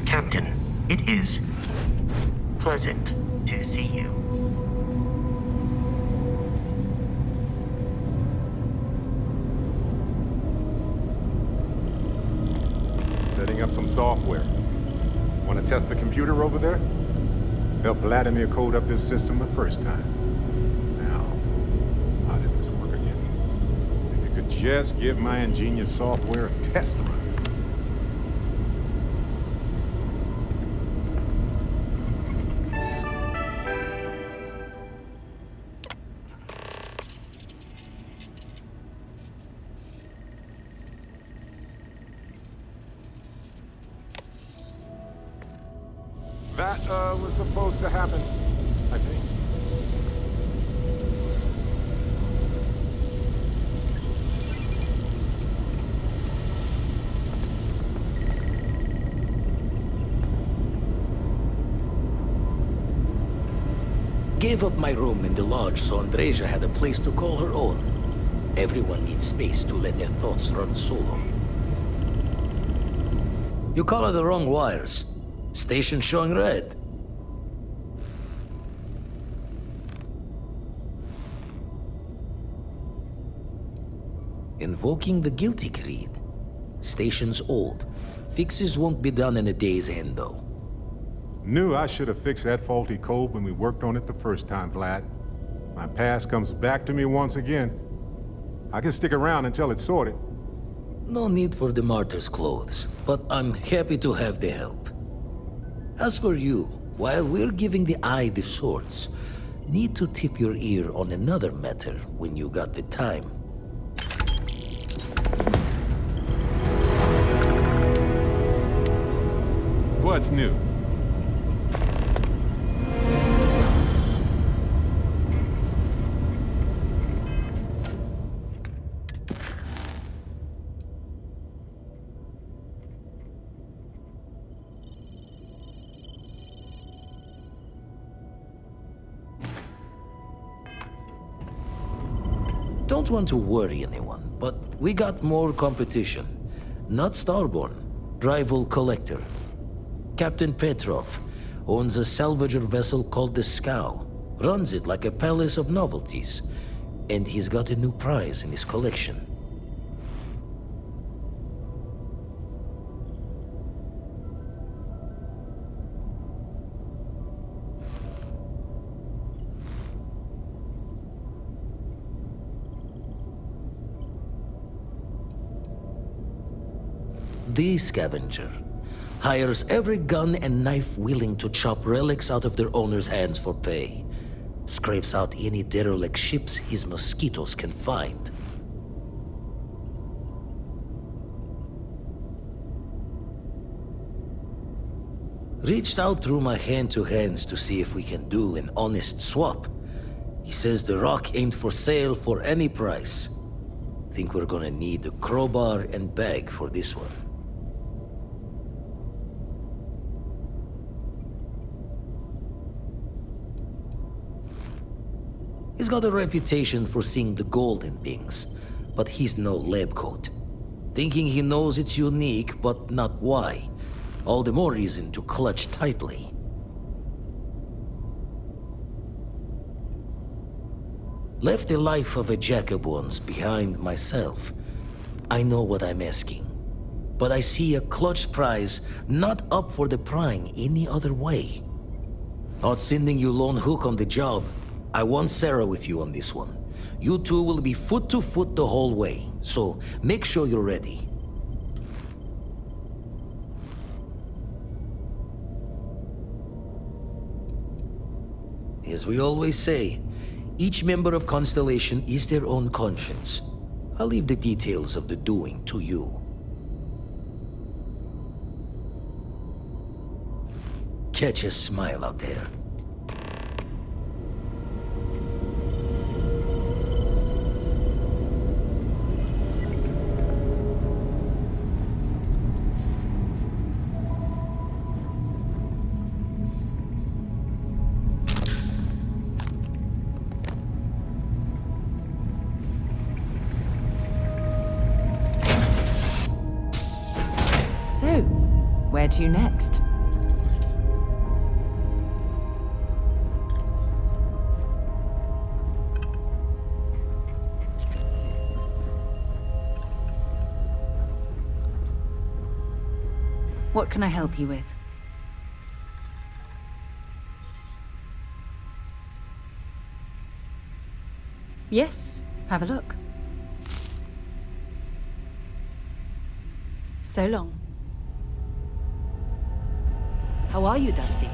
Captain, it is pleasant to see you. Setting up some software. Want to test the computer over there? Helped Vladimir code up this system the first time. Now, how did this work again? If you could just give my ingenious software a test run. That was supposed to happen, I think. Gave up my room in the lodge so Andreja had a place to call her own. Everyone needs space to let their thoughts run solo. You color the wrong wires. Station showing red. Invoking the guilty creed. Station's old. Fixes won't be done in a day's end, though. Knew I should have fixed that faulty code when we worked on it the first time, Vlad. My past comes back to me once again. I can stick around until it's sorted. No need for the martyr's clothes, but I'm happy to have the help. As for you, while we're giving the eye the swords, need to tip your ear on another matter when you got the time. What's new? Don't want to worry anyone, but we got more competition. Not Starborn, rival collector. Captain Petrov owns a salvager vessel called the Scow. Runs it like a palace of novelties. And he's got a new prize in his collection. The Scavenger hires every gun and knife willing to chop relics out of their owner's hands for pay. Scrapes out any derelict ships his mosquitoes can find. Reached out through my hand-to-hands to see if we can do an honest swap. He says the rock ain't for sale for any price. Think we're gonna need a crowbar and bag for this one. He's got a reputation for seeing the gold in things, but he's no lab coat. Thinking he knows it's unique, but not why. All the more reason to clutch tightly. Left the life of a Jacobons behind myself. I know what I'm asking. But I see a clutch prize not up for the prying any other way. Not sending you lone hook on the job. I want Sarah with you on this one. You two will be foot to foot the whole way, so make sure you're ready. As we always say, each member of Constellation is their own conscience. I'll leave the details of the doing to you. Catch a smile out there. So, where to next? What can I help you with? Yes, have a look. So long. How are you, Dusty?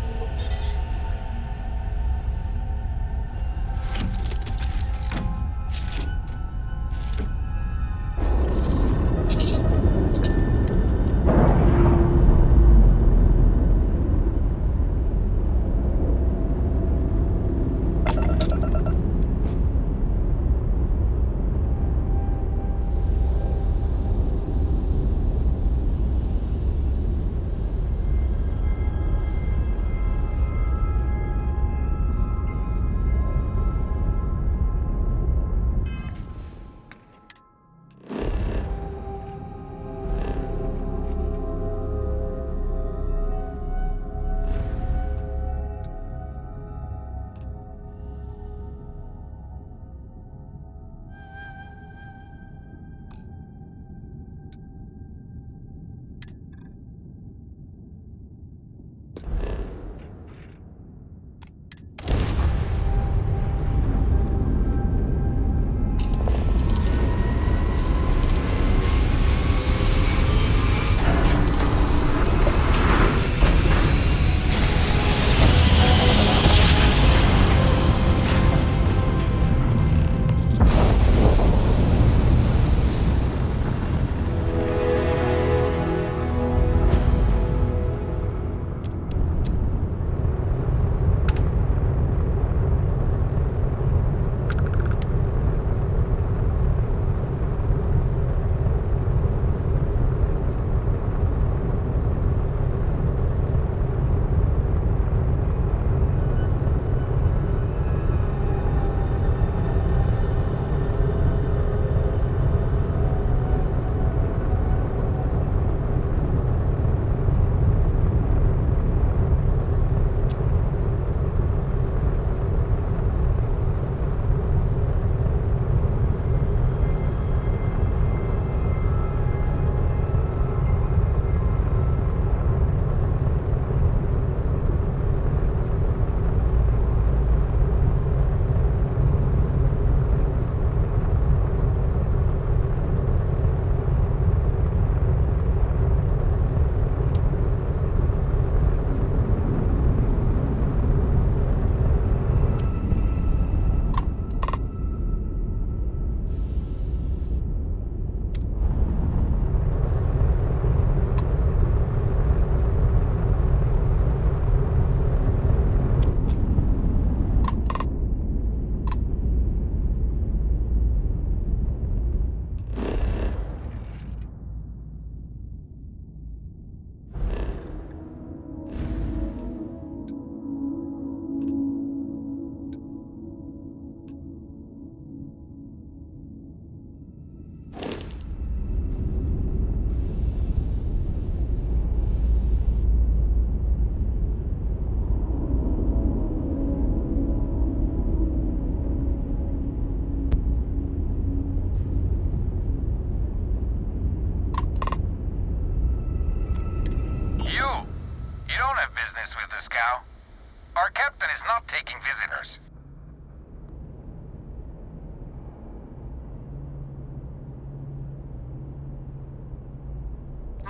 With the scow. Our captain is not taking visitors.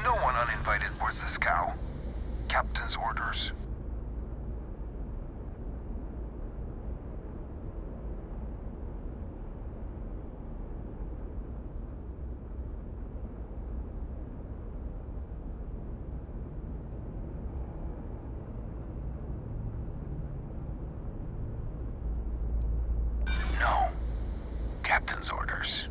No one uninvited boards the scow. Captain's orders. No. Captain's orders.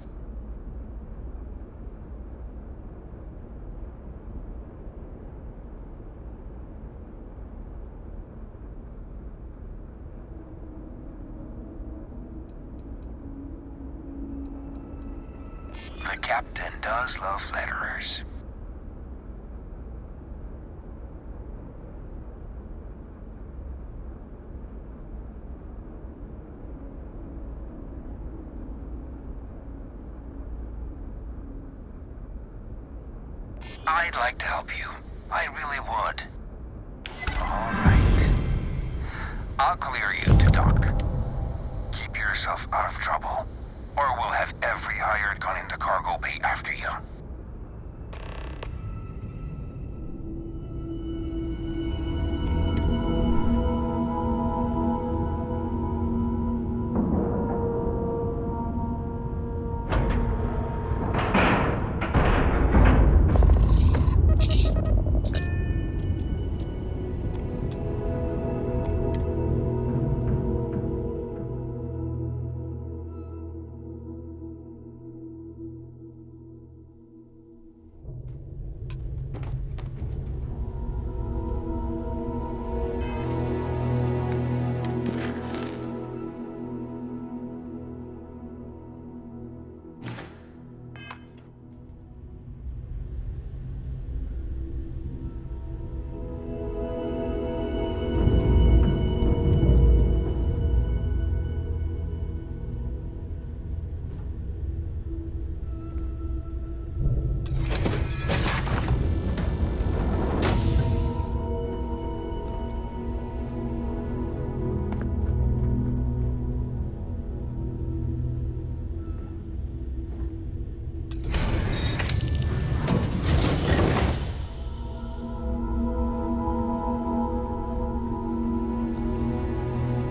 The captain does love flatterers. I'd like to help you. I really would. All right. I'll clear you to dock. Keep yourself out of trouble, or we'll have every hired gun in the cargo bay after you.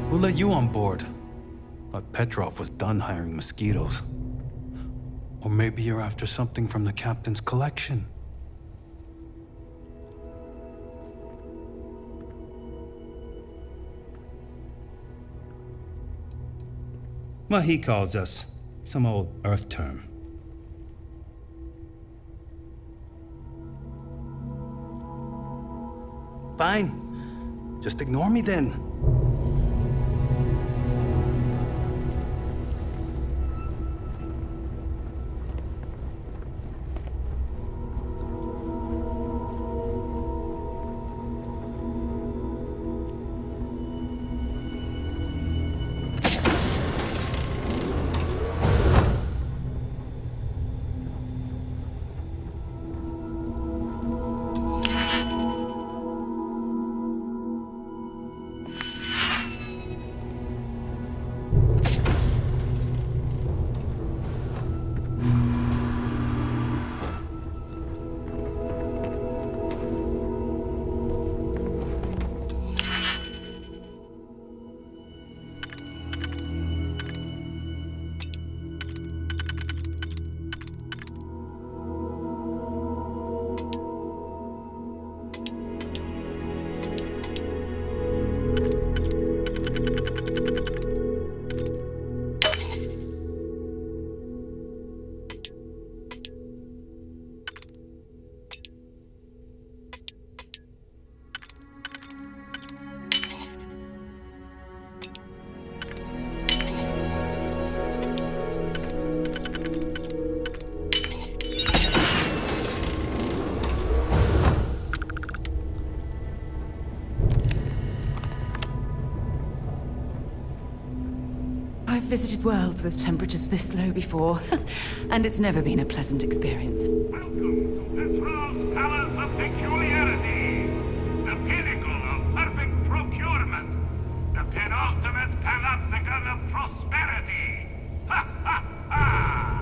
Who let you on board? Thought Petrov was done hiring mosquitoes. Or maybe you're after something from the captain's collection. Well, he calls us. Some old Earth term. Fine. Just ignore me then. I've visited worlds with temperatures this low before, and it's never been a pleasant experience. Welcome to Petrov's Palace of Peculiarities, the pinnacle of perfect procurement, the penultimate panopticon of prosperity. Ha ha ha!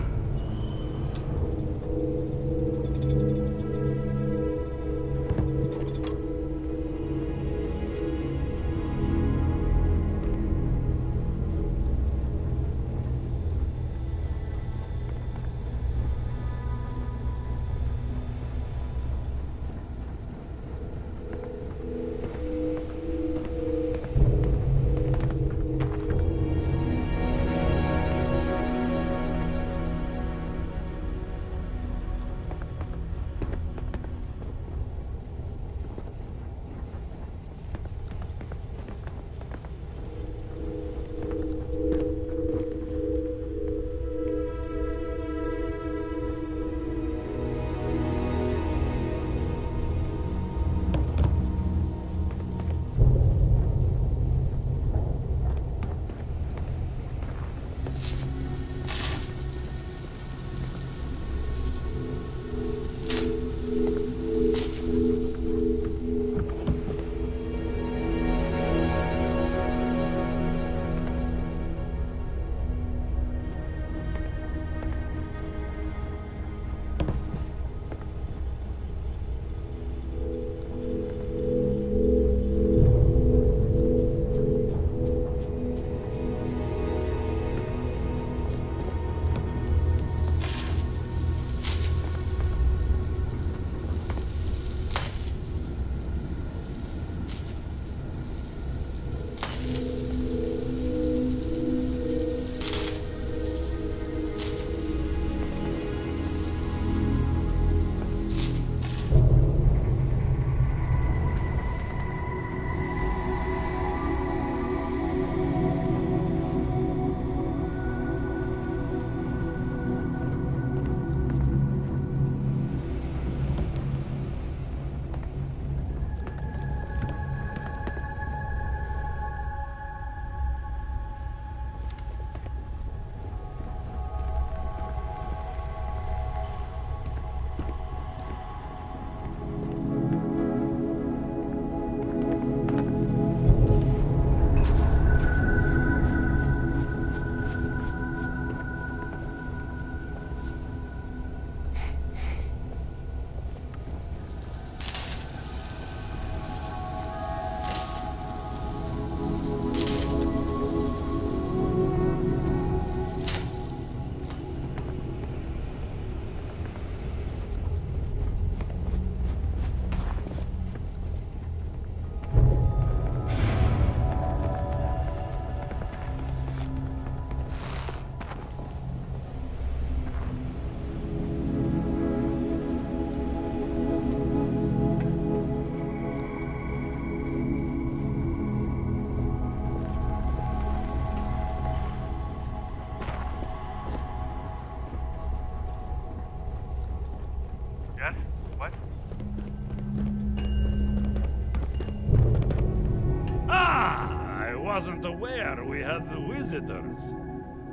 wasn't aware we had the visitors.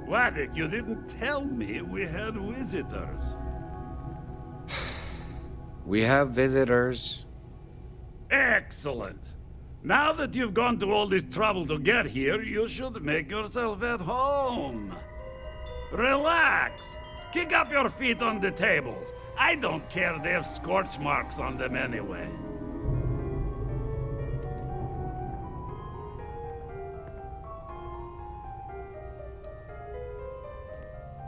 Waddick, you didn't tell me we had visitors. We have visitors. Excellent. Now that you've gone to all this trouble to get here, you should make yourself at home. Relax. Kick up your feet on the tables. I don't care, they have scorch marks on them anyway.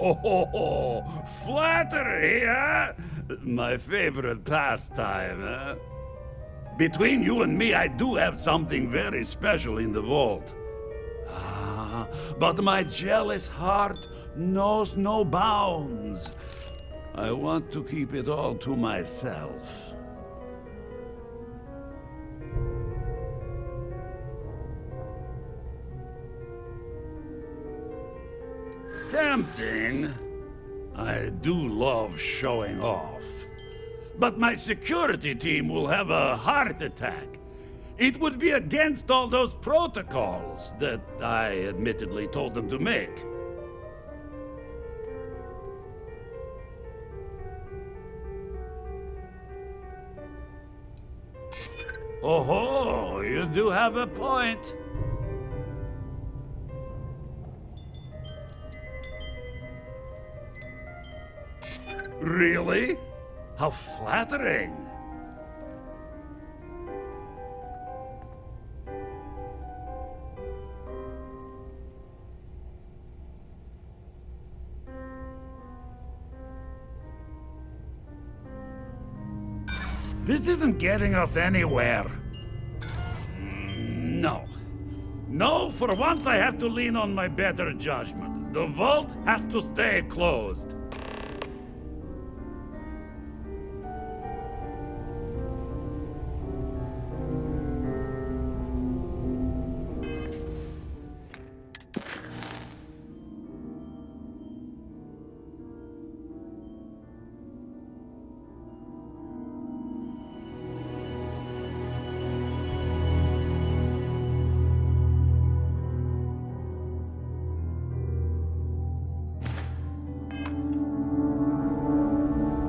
Oh, flattery, huh? My favorite pastime, huh? Between you and me, I do have something very special in the vault. Ah, but my jealous heart knows no bounds. I want to keep it all to myself. Tempting. I do love showing off. But my security team will have a heart attack. It would be against all those protocols that I admittedly told them to make. Oh, you do have a point. Really? How flattering. This isn't getting us anywhere. No. No, for once I have to lean on my better judgment. The vault has to stay closed.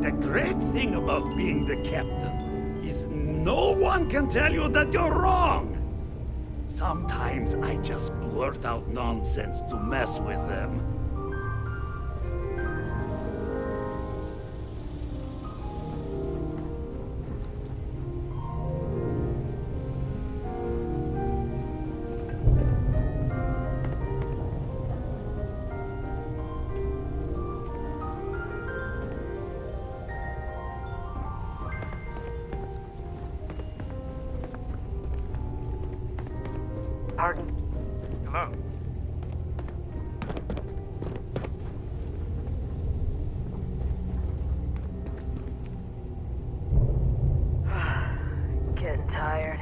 The great thing about being the captain is no one can tell you that you're wrong. Sometimes I just blurt out nonsense to mess with them. Pardon? Hello? Getting tired.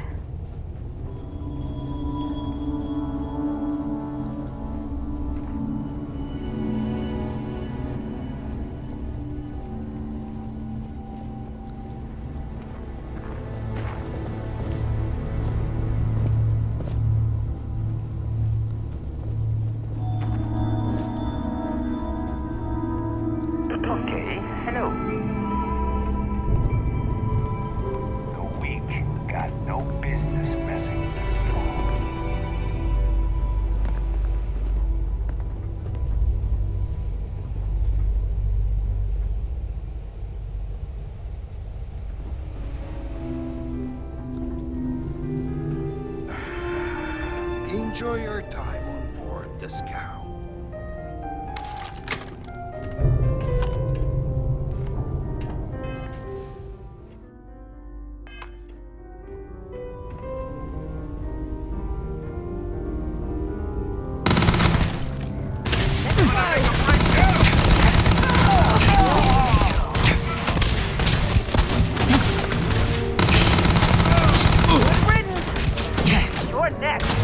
Okay, hello. The weak got no business messing with the strong. Enjoy your time on board the scow. You're next.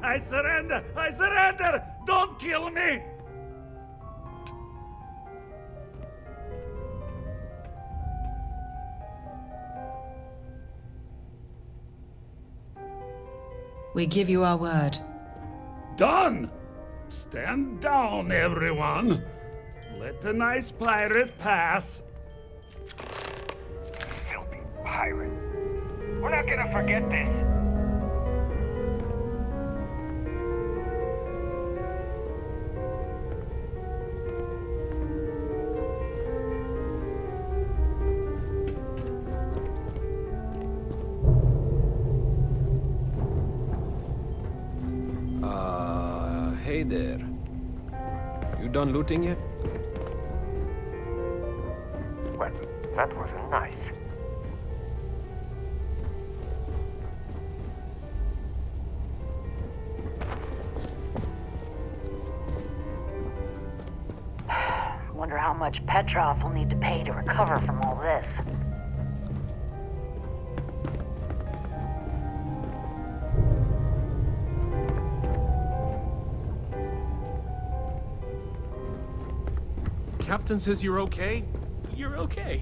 I surrender! I surrender! Don't kill me! We give you our word. Done! Stand down, everyone! Let the nice pirate pass. Filthy pirate. We're not gonna forget this. Hey there. You done looting yet? Well, that wasn't nice. Wonder how much Petrov will need to pay to recover from all this. Captain says you're okay? You're okay.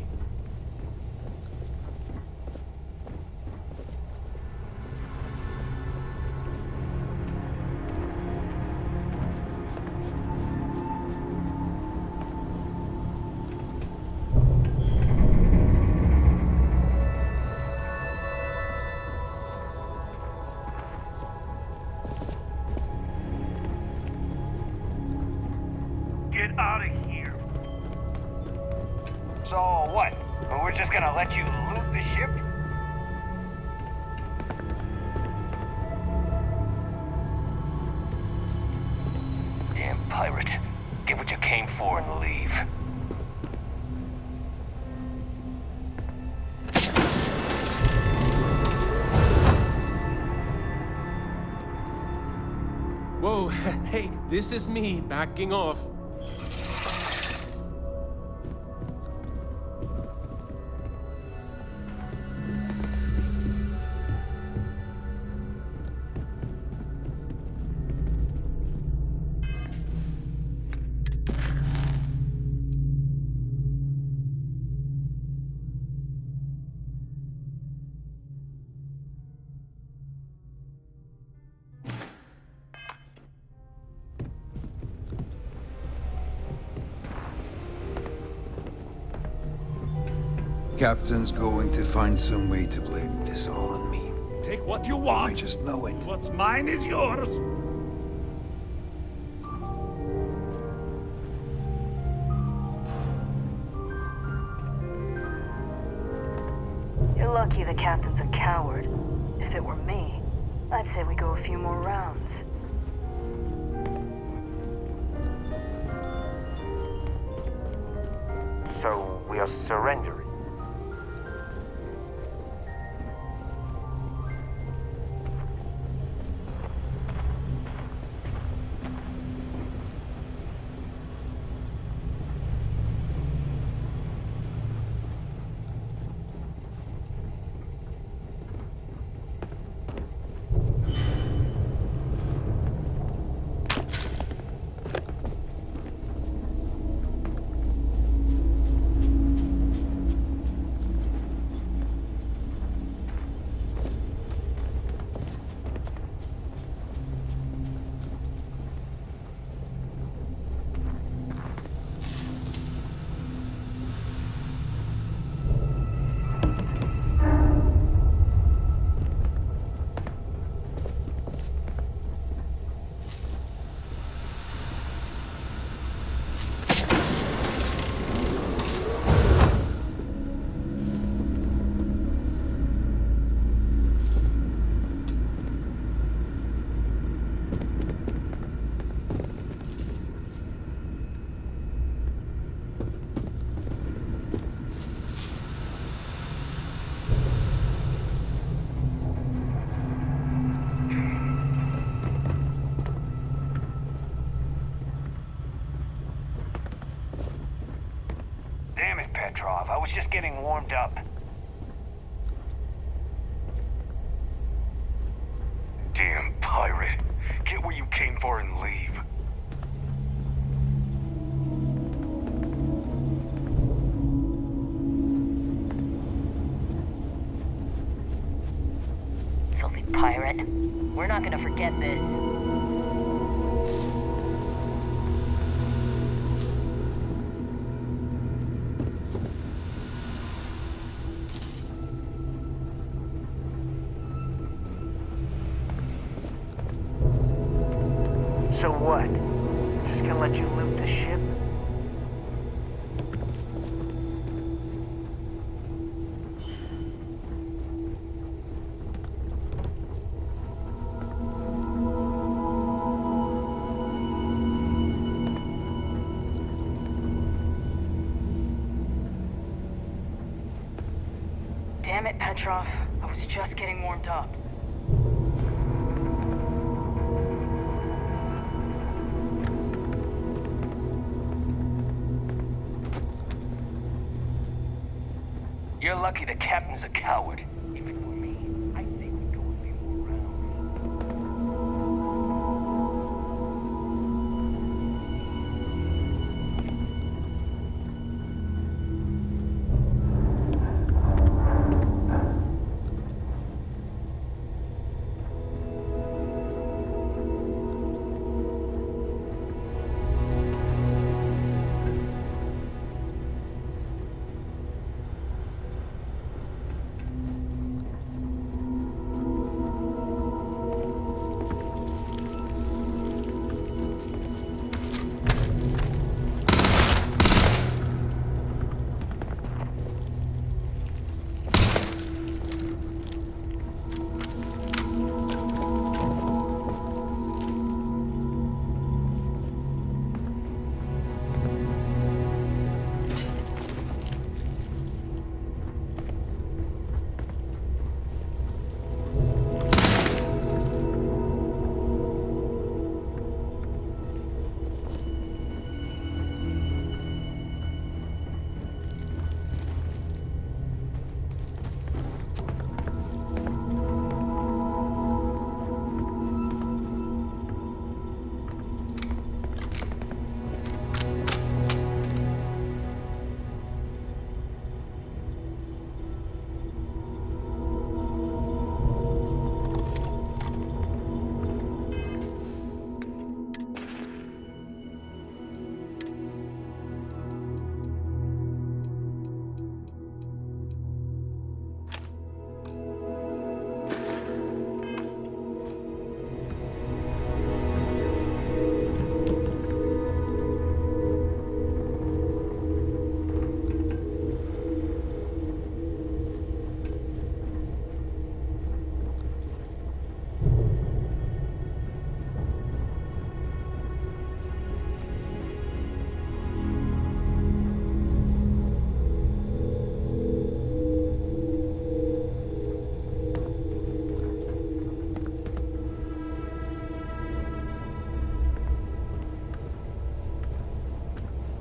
Get out of here. So what? We're just gonna let you loot the ship? Damn pirate. Get what you came for and leave. Whoa, hey, this is me backing off. Captain's going to find some way to blame this all on me. Take what you want. I just know it. What's mine is yours. You're lucky the captain's a coward. If it were me, I'd say we go a few more rounds. So we are surrendering. Damn it, Petrov. I was just getting warmed up. Do Damn pirate. Get what you came for and leave. Filthy pirate. We're not gonna forget this. So what? Just gonna let you loot the ship? Damn it, Petrov. I was just getting warmed up. You're lucky the captain's a coward. If it were me, I'd say we go a few more rounds.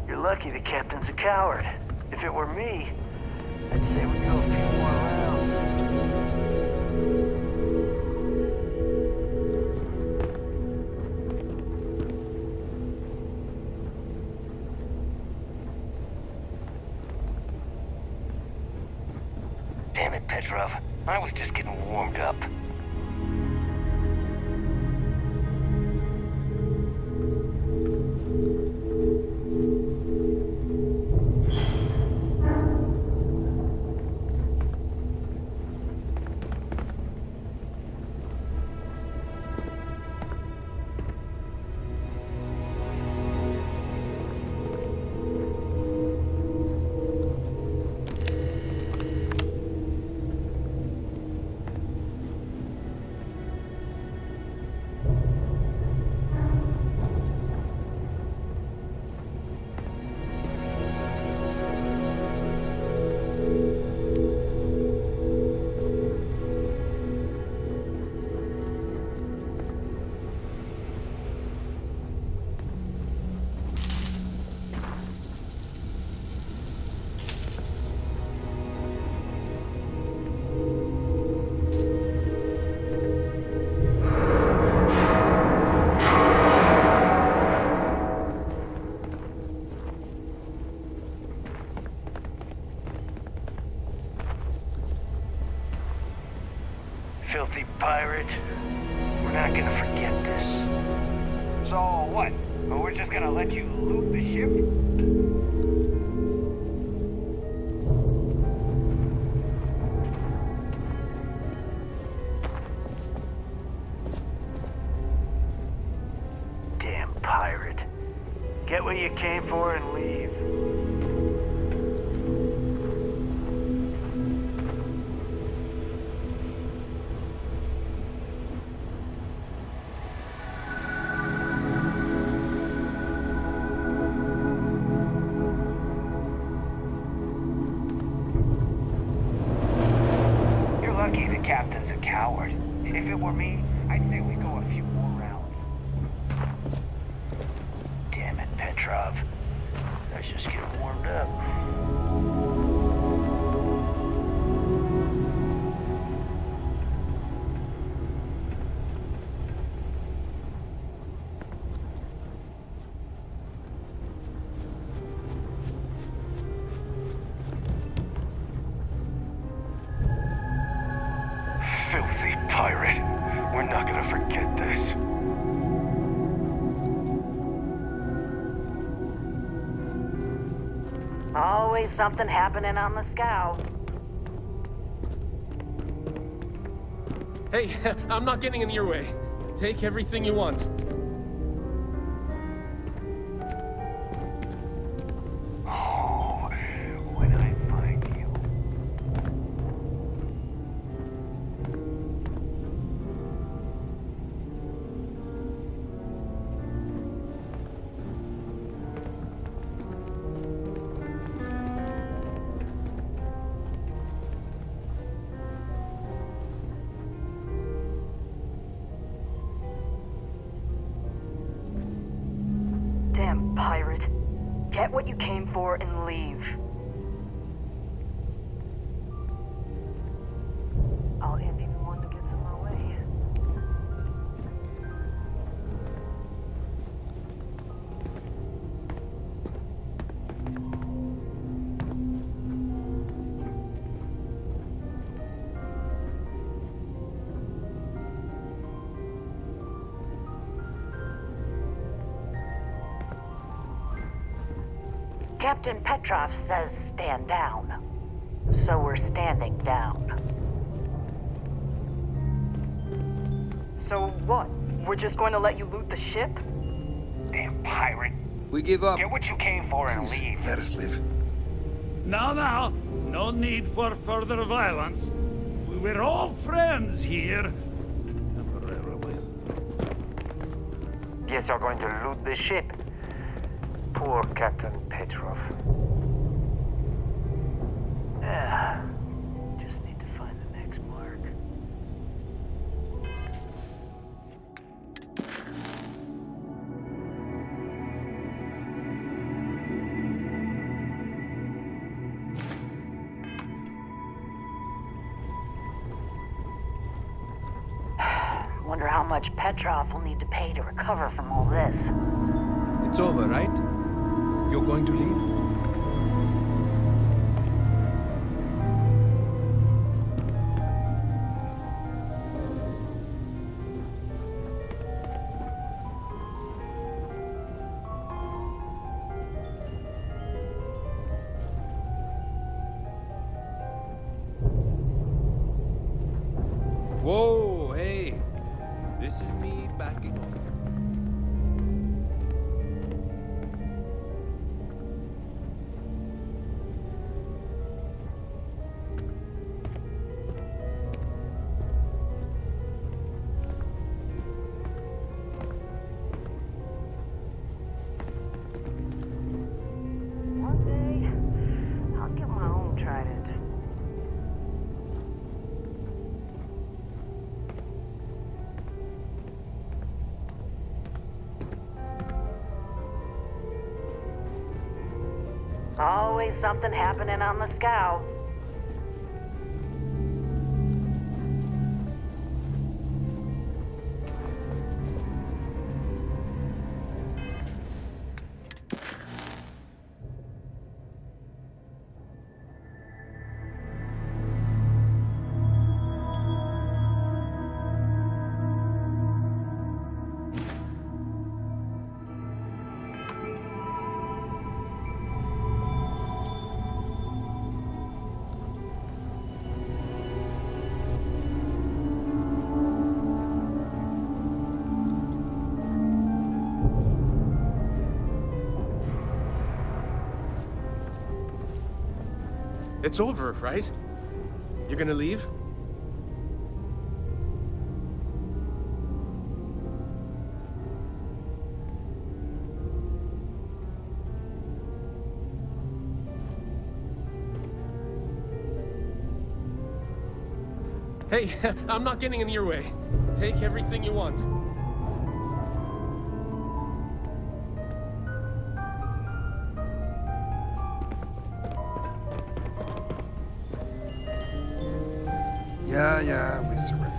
You're lucky the captain's a coward. If it were me, I'd say we go a few more rounds. Damn it, Petrov. I was just getting warmed up. not gonna forget this. So what? We're just gonna let you loot the ship? Damn pirate. Get what you came for and leave. You're lucky the captain's a coward. If it were me, I'd say we go a few more rounds. Damn it, Petrov. Let's just get warmed up. Filthy pirate. We're not gonna forget this. Always something happening on the scow. Hey, I'm not getting in your way. Take everything you want. Oh, when I find you. Damn pirate. Get what you came for and leave. I'll hand anyone that gets in my way. Captain Petrov says stand down. So we're standing down. So what? We're just going to let you loot the ship? Damn pirate. We give up. Get what you came for and Please, leave. let us live. Now, no need for further violence. We're all friends here. Temporarily. Guess you're going to loot the ship. Poor Captain Petrov. Yeah. Just need to find the next mark. Wonder how much Petrov will need to pay to recover from all this. It's over, right? You're going to leave? Whoa, hey. This is me backing off. One day, I'll get my own trident. Always something happening on the scow. It's over, right? You're gonna leave? Hey, I'm not getting in your way. Take everything you want. Yeah, we surrender.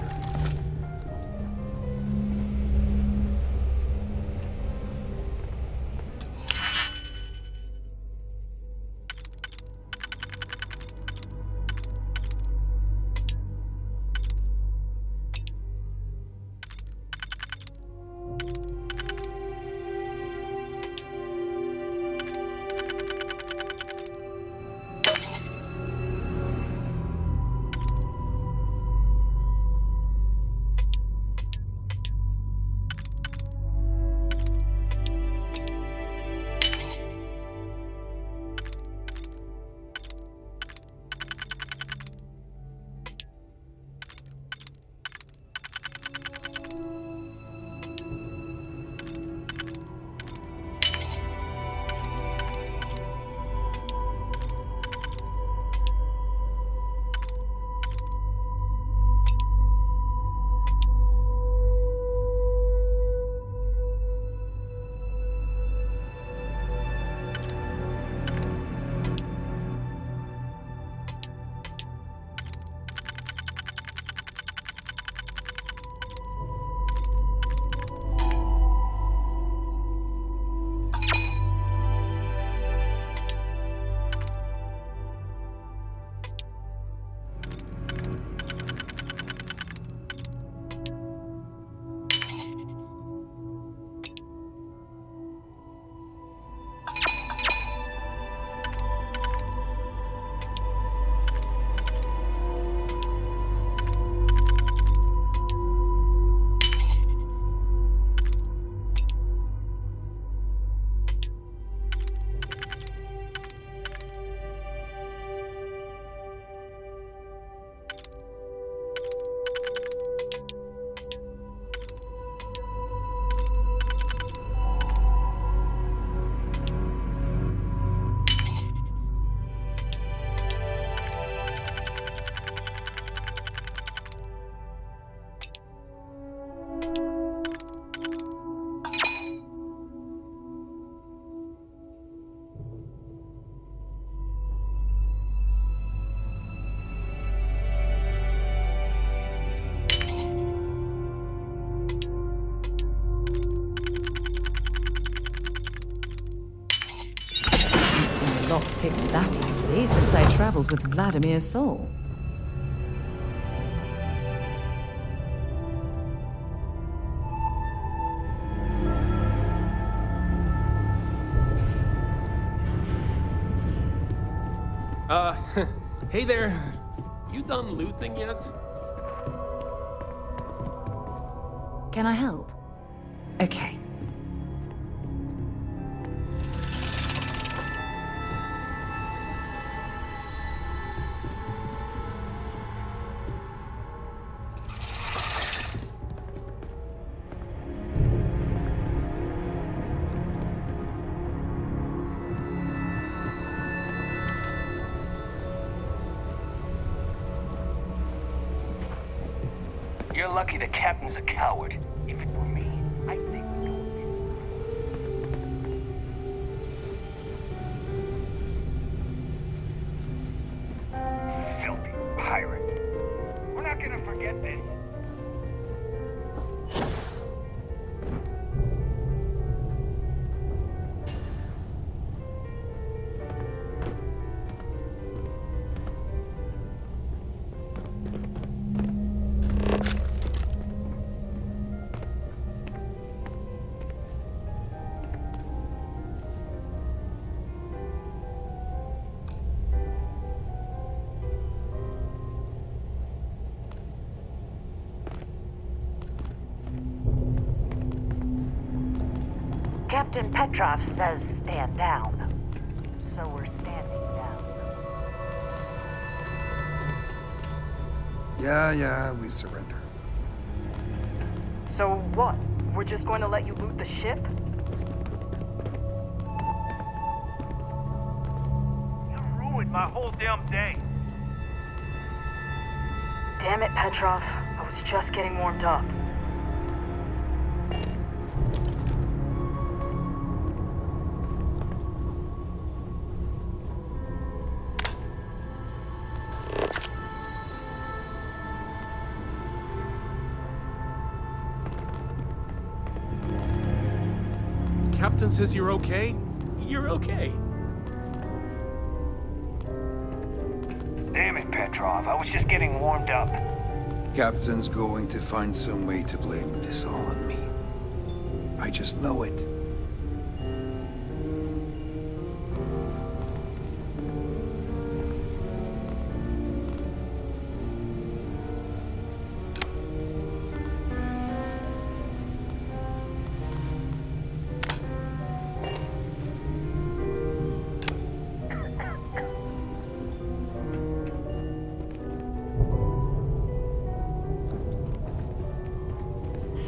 Picked that easily since I traveled with Vladimir's soul. Hey there. You done looting yet? Can I help? Okay. You're lucky the captain's a coward. If it were me, I'd say we go. Filthy pirate. We're not gonna forget this. Captain Petrov says stand down. So we're standing down. Yeah, we surrender. So what? We're just going to let you loot the ship? You ruined my whole damn day. Damn it, Petrov. I was just getting warmed up. Captain says you're okay? You're okay. Damn it, Petrov. I was just getting warmed up. Captain's going to find some way to blame this all on me. I just know it.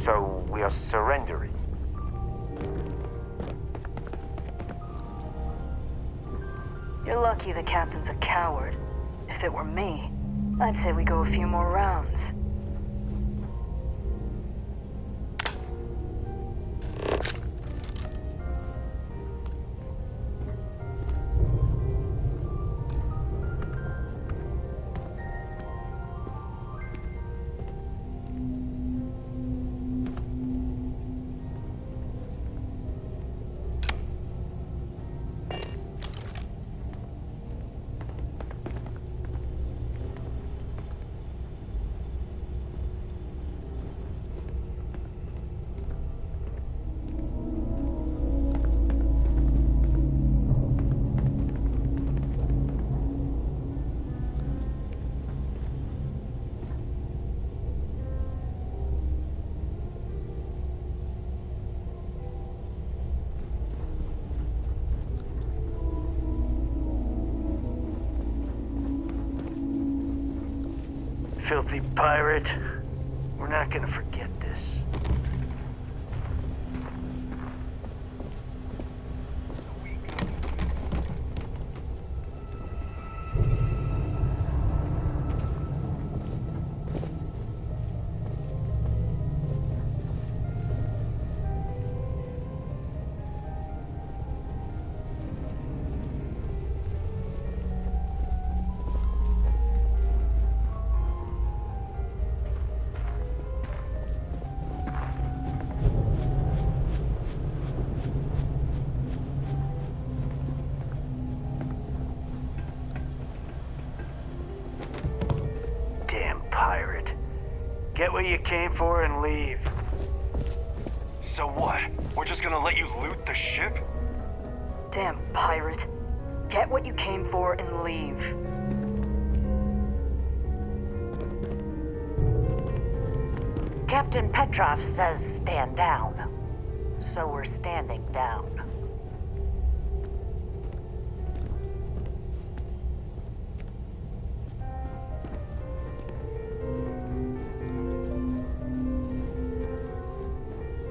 So, we are surrendering. You're lucky the captain's a coward. If it were me, I'd say we go a few more rounds. Filthy pirate. We're not gonna forget this. Pirate. Get what you came for and leave. So what? We're just gonna let you loot the ship? Damn pirate. Get what you came for and leave. Captain Petrov says stand down. So we're standing down.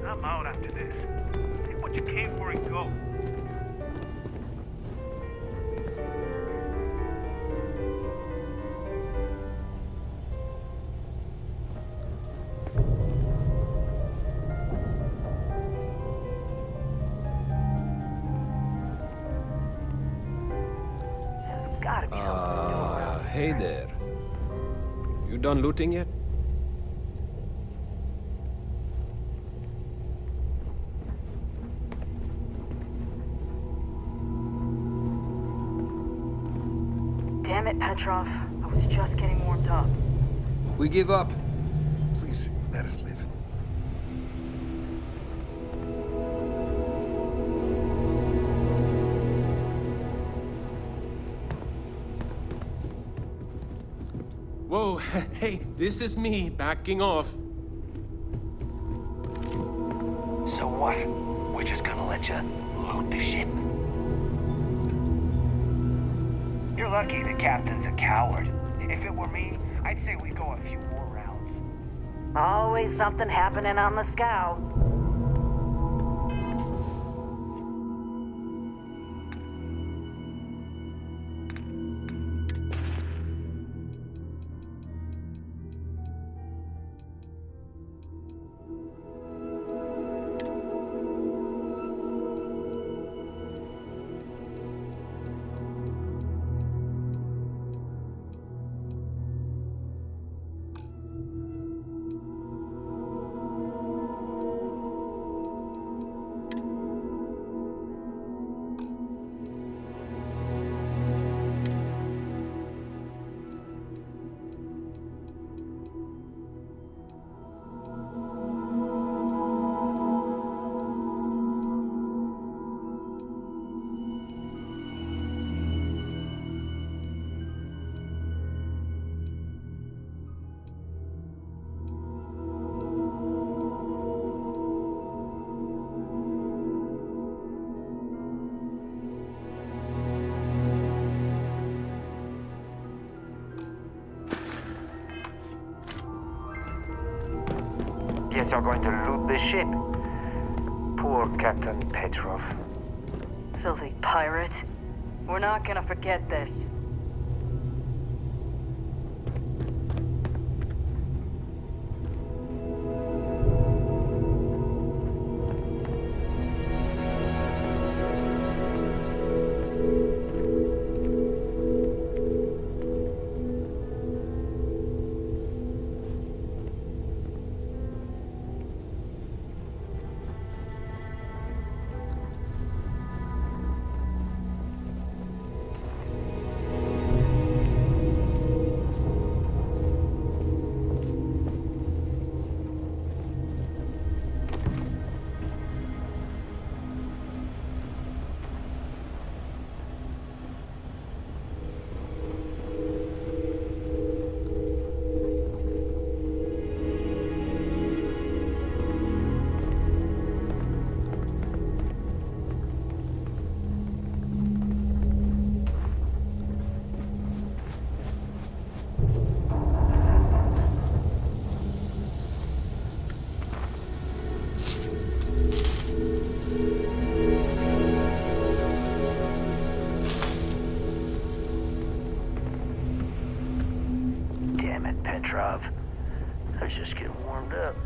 I'm out after this. Take what you came for and go. There's gotta be something to do around Hey here. there. You done looting yet? Damn it, Petrov. I was just getting warmed up. We give up. Please, let us live. Whoa, hey, this is me backing off. So what? We're just gonna let you loot the ship? You're lucky the captain's a coward. If it were me, I'd say we go a few more rounds. Always something happening on the Scout. Guess you're going to loot the ship. Poor Captain Petrov. Filthy pirate. We're not gonna forget this. Damn it, Petrov. I was just getting warmed up.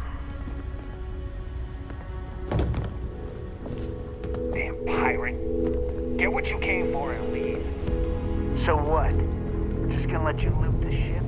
Damn pirate. Get what you came for and leave. So what? We're just gonna let you loot the ship?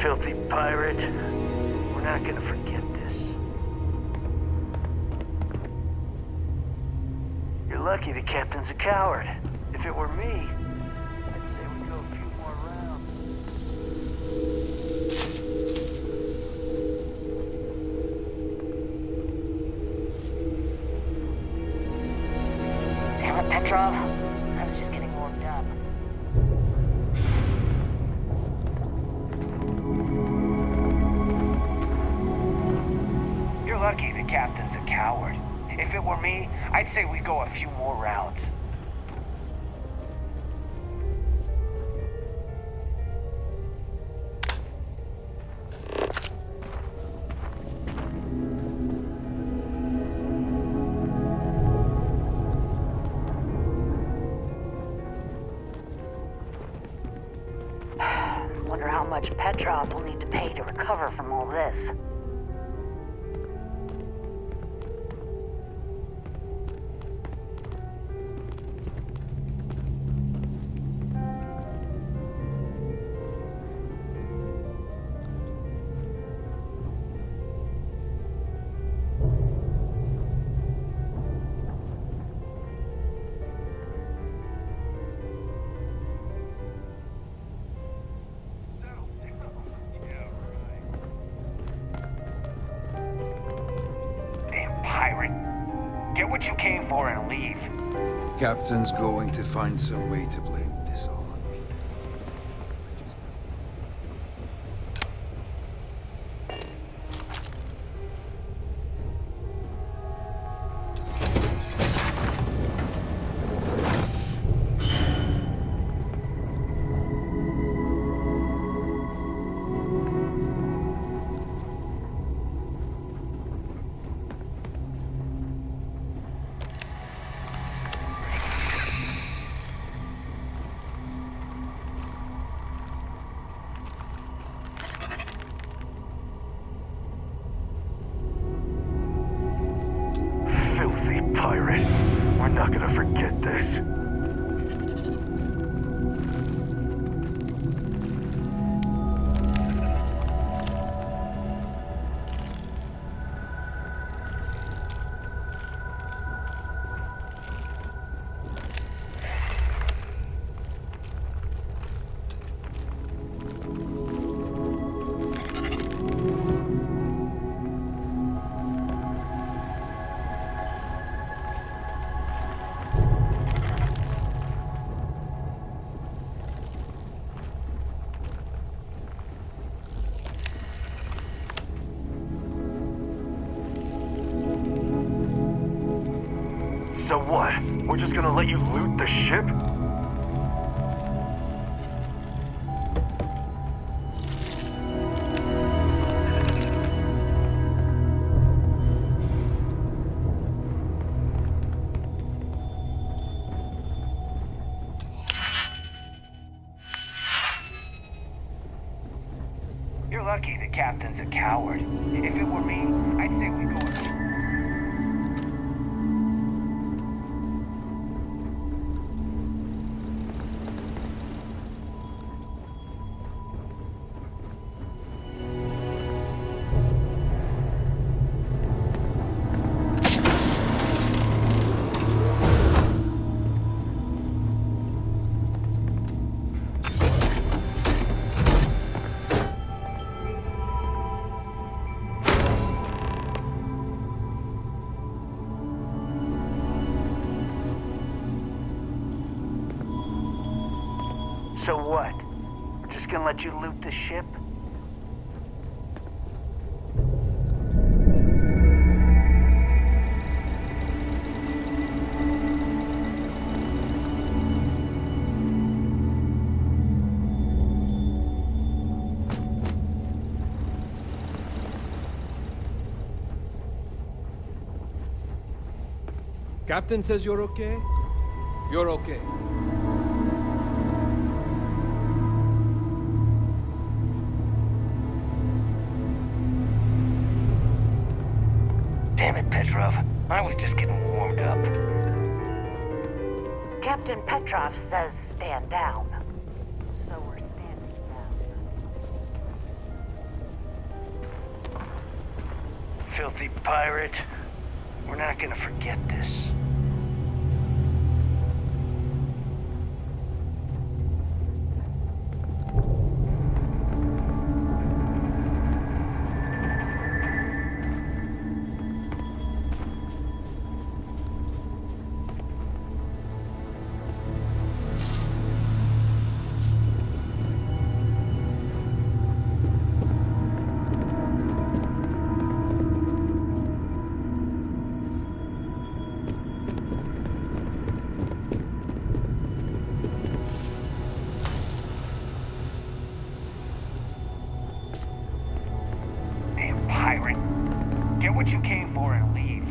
Filthy pirate. We're not gonna forget this. You're lucky the captain's a coward. If it were me, I'd say we go a few more rounds. Damn it, Petrov. I was just getting warmed up. You're lucky the captain's a coward. If it were me, I'd say we go a few more rounds. Wonder how much Petrov will need to pay to recover from all this. what you came for and leave. Captain's going to find some way to blame this all on me. Filthy pirate. We're not gonna forget this. So what? We're just gonna let you loot the ship? You're lucky the captain's a coward. If it were me, I'd say we go. So what? We're just gonna let you loot the ship? Captain says you're okay? You're okay. Damn it, Petrov. I was just getting warmed up. Captain Petrov says stand down. So we're standing down. Filthy pirate. We're not gonna forget this. Pirate. Get what you came for and leave.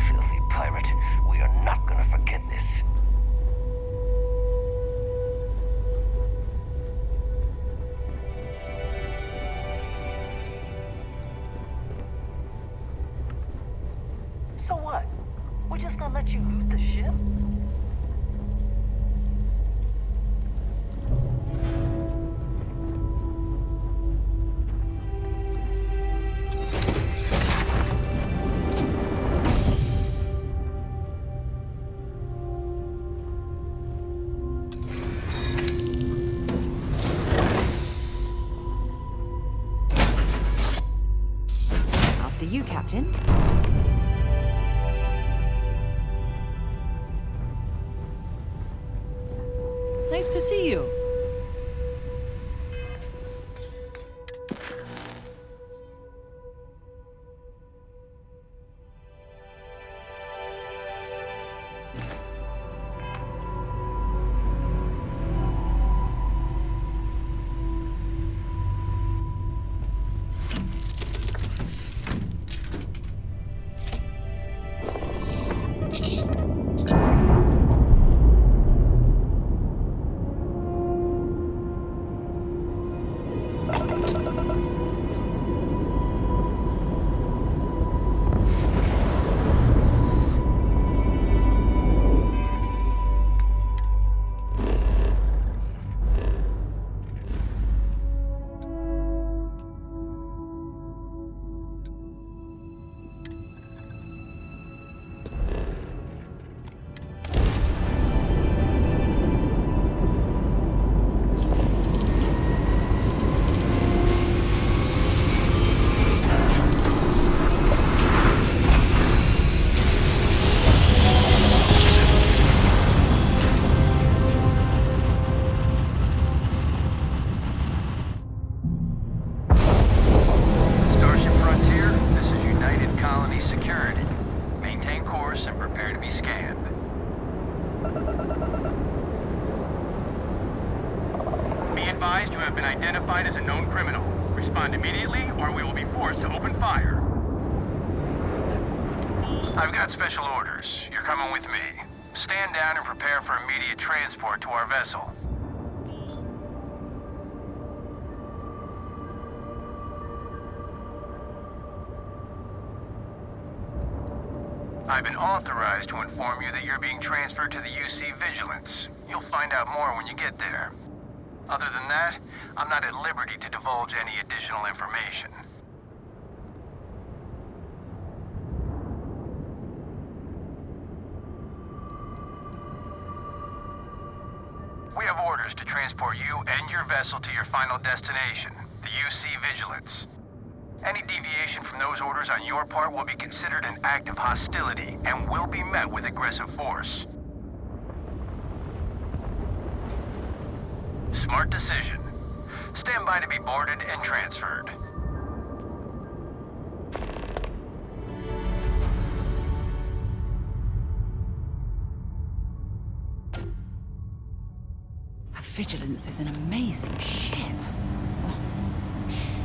Filthy pirate. We are not gonna forget this. So what? We're just gonna let you loot the ship? Captain. Nice to see you. You have been identified as a known criminal. Respond immediately, or we will be forced to open fire. I've got special orders. You're coming with me. Stand down and prepare for immediate transport to our vessel. I've been authorized to inform you that you're being transferred to the UC Vigilance. You'll find out more when you get there. Other than that, I'm not at liberty to divulge any additional information. We have orders to transport you and your vessel to your final destination, the UC Vigilance. Any deviation from those orders on your part will be considered an act of hostility and will be met with aggressive force. Smart decision. Stand by to be boarded and transferred. The Vigilance is an amazing ship.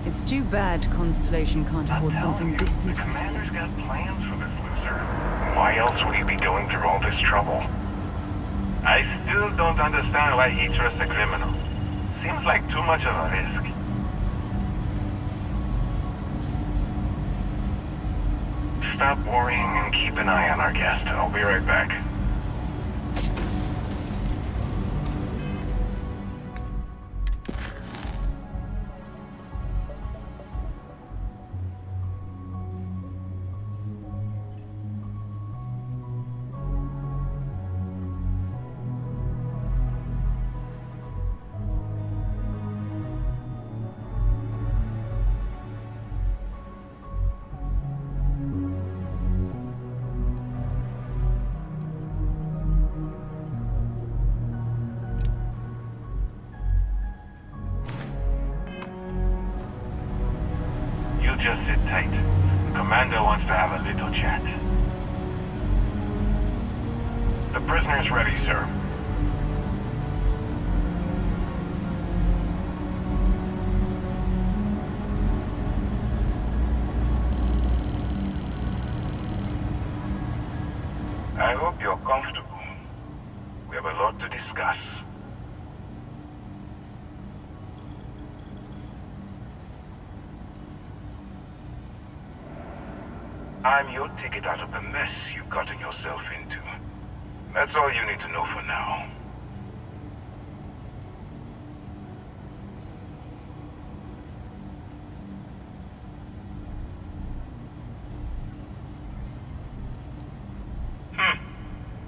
It's too bad Constellation can't afford something this impressive. Commander's got plans for this loser. Why else would he be going through all this trouble? I still don't understand why he trusts a criminal. Seems like too much of a risk. Stop worrying and keep an eye on our guest. I'll be right back. Just sit tight. The commander wants to have a little chat. The prisoner's ready, sir. I hope you're comfortable. We have a lot to discuss. I'm your ticket out of the mess you've gotten yourself into. That's all you need to know for now.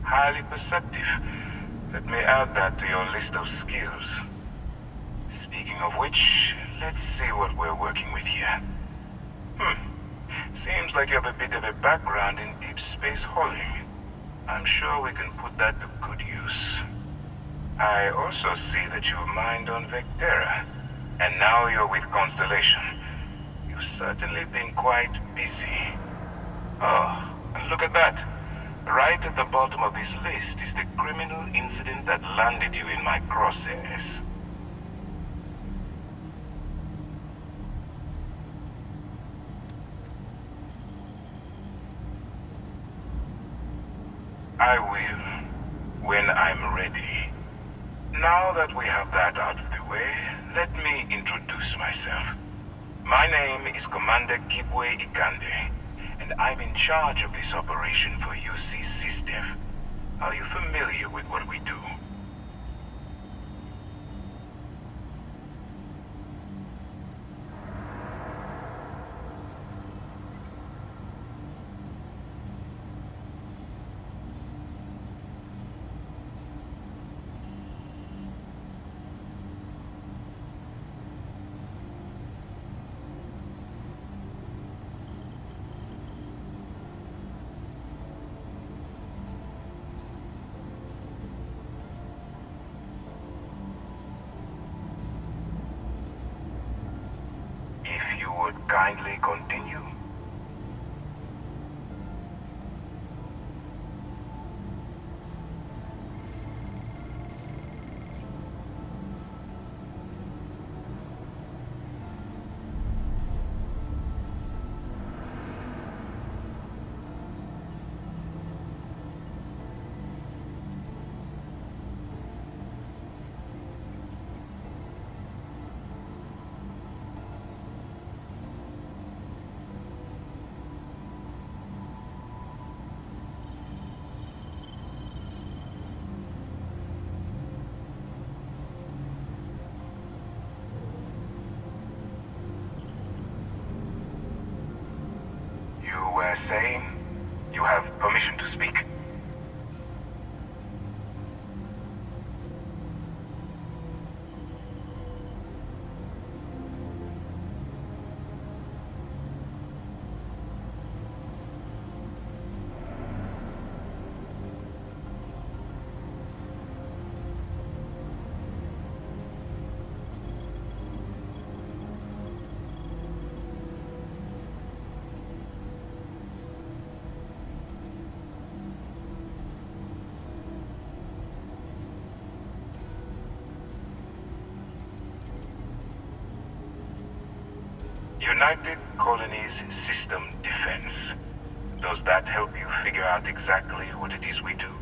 Highly perceptive. Let me add that to your list of skills. Speaking of which, let's see what we're working with here. Seems like you have a bit of a background in deep space hauling. I'm sure we can put that to good use. I also see that you've mined on Vectera, and now you're with Constellation. You've certainly been quite busy. Oh, and look at that. Right at the bottom of this list is the criminal incident that landed you in my crosshairs. I will, when I'm ready. Now that we have that out of the way, let me introduce myself. My name is Commander Kibwe Ikande, and I'm in charge of this operation for UC SysDef. Are you familiar with what we do? If you would kindly continue. You were saying you have permission to speak? United Colonies System Defense. Does that help you figure out exactly what it is we do?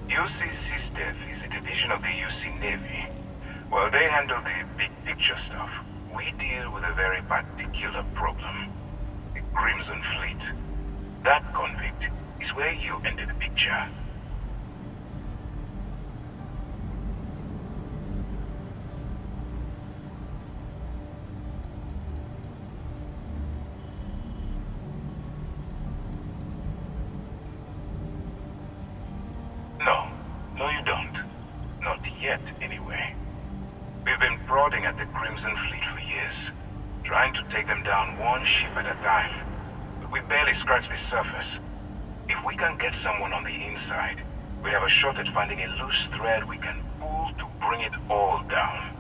UC SysDef is a division of the UC Navy. While they handle the big picture stuff, we deal with a very particular problem. The Crimson Fleet. That convict is where you enter the picture. No, you don't. Not yet, anyway. We've been prodding at the Crimson Fleet for years, trying to take them down one ship at a time. But we barely scratched the surface. If we can get someone on the inside, we have a shot at finding a loose thread we can pull to bring it all down.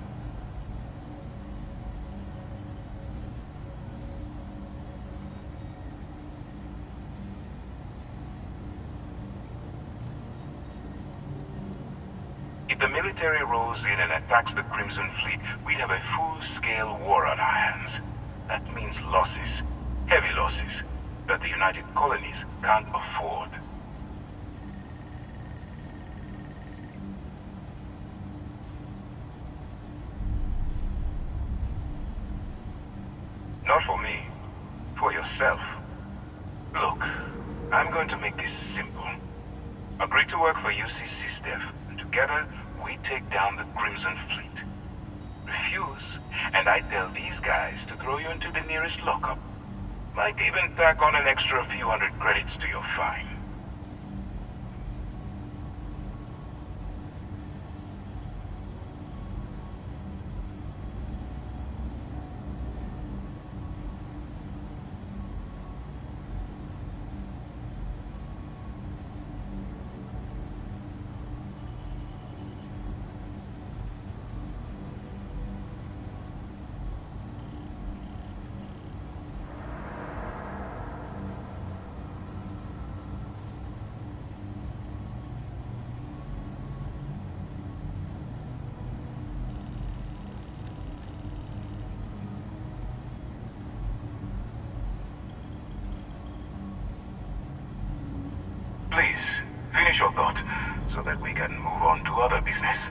If the military rolls in and attacks the Crimson Fleet, we'd have a full-scale war on our hands. That means losses, heavy losses, that the United Colonies can't afford. Not for me, for yourself. Look, I'm going to make this simple. Agree to work for UC SysDef, and together we take down the Crimson Fleet. Refuse, and I tell these guys to throw you into the nearest lockup. Might even tack on an extra few hundred credits to your fine. finish your thought so that we can move on to other business.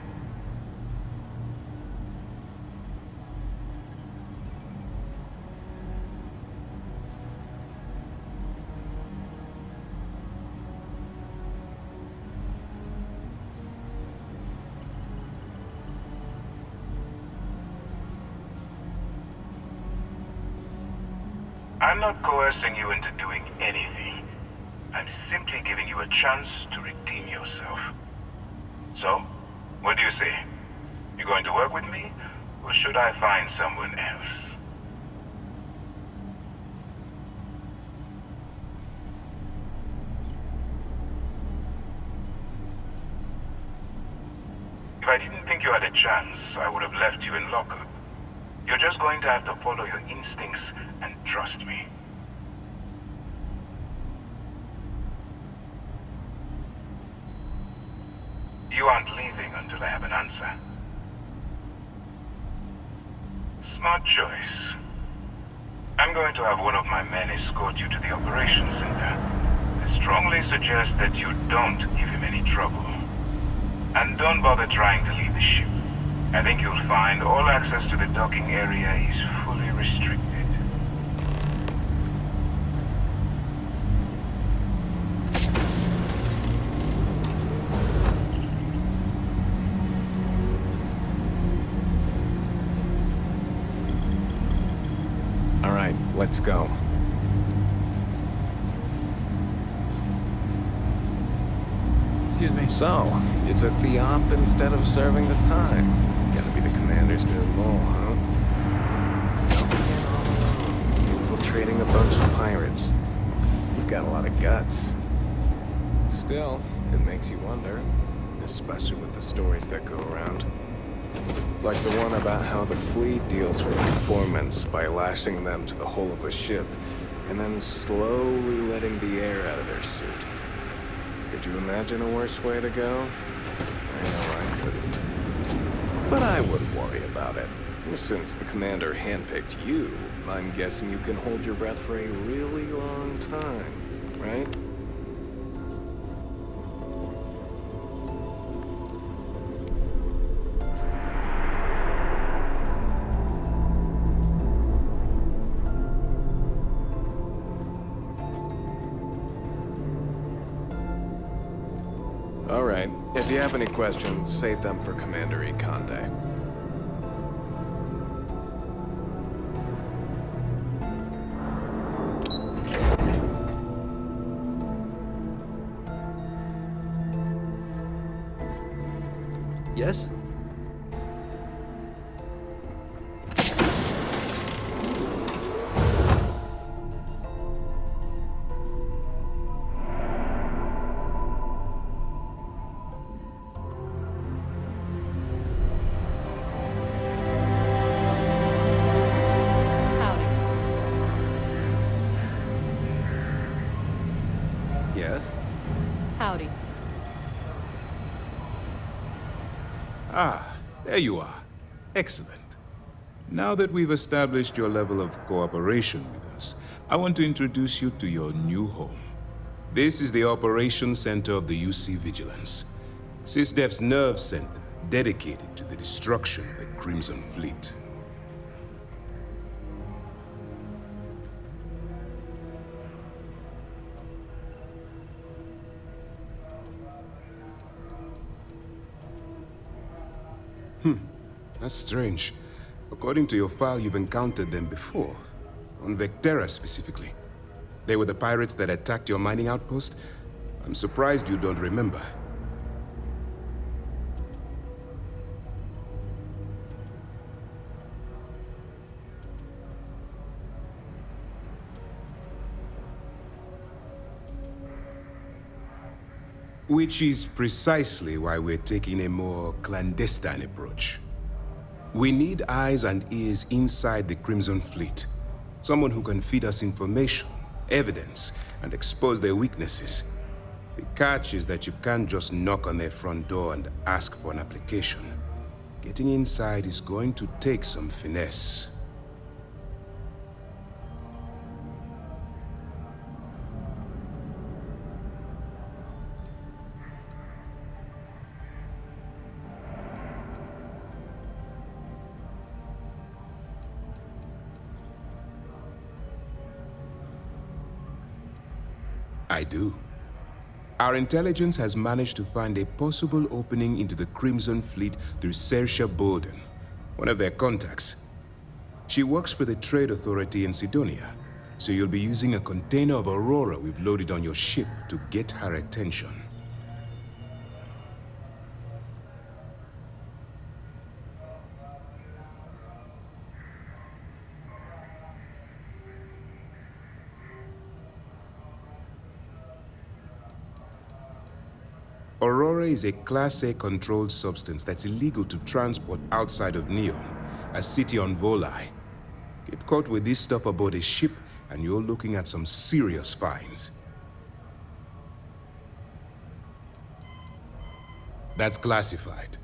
I'm not coercing you into doing anything. I'm simply giving you a chance to redeem yourself. So, what do you say? You going to work with me, or should I find someone else? If I didn't think you had a chance, I would have left you in lockup. You're just going to have to follow your instincts and trust me. You aren't leaving until I have an answer. Smart choice. I'm going to have one of my men escort you to the operations center. I strongly suggest that you don't give him any trouble. And don't bother trying to leave the ship. I think you'll find all access to the docking area is fully restricted. All right, let's go. Excuse me. So, you took the op instead of serving the time. Gonna be the commander's new role, huh? Infiltrating a bunch of pirates. You've got a lot of guts. Still, it makes you wonder, especially with the stories that go around. Like the one about how the fleet deals with informants by lashing them to the hull of a ship, and then slowly letting the air out of their suit. Could you imagine a worse way to go? I know I couldn't. But I wouldn't worry about it. Since the commander handpicked you, I'm guessing you can hold your breath for a really long time, right? All right. If you have any questions, save them for Commander Ikonde. Yes? Yes? Howdy. Ah, there you are. Excellent. Now that we've established your level of cooperation with us, I want to introduce you to your new home. This is the Operations Center of the UC Vigilance, SysDef's nerve center dedicated to the destruction of the Crimson Fleet. That's strange. According to your file, you've encountered them before. On Vectera, specifically. They were the pirates that attacked your mining outpost? I'm surprised you don't remember. Which is precisely why we're taking a more clandestine approach. We need eyes and ears inside the Crimson Fleet. Someone who can feed us information, evidence, and expose their weaknesses. The catch is that you can't just knock on their front door and ask for an application. Getting inside is going to take some finesse. I do. Our intelligence has managed to find a possible opening into the Crimson Fleet through Saoirse Bowden, one of their contacts. She works for the Trade Authority in Sidonia, so you'll be using a container of Aurora we've loaded on your ship to get her attention. Aurora is a Class A controlled substance that's illegal to transport outside of Neon, a city on Volai. Get caught with this stuff aboard a ship, and you're looking at some serious fines. That's classified.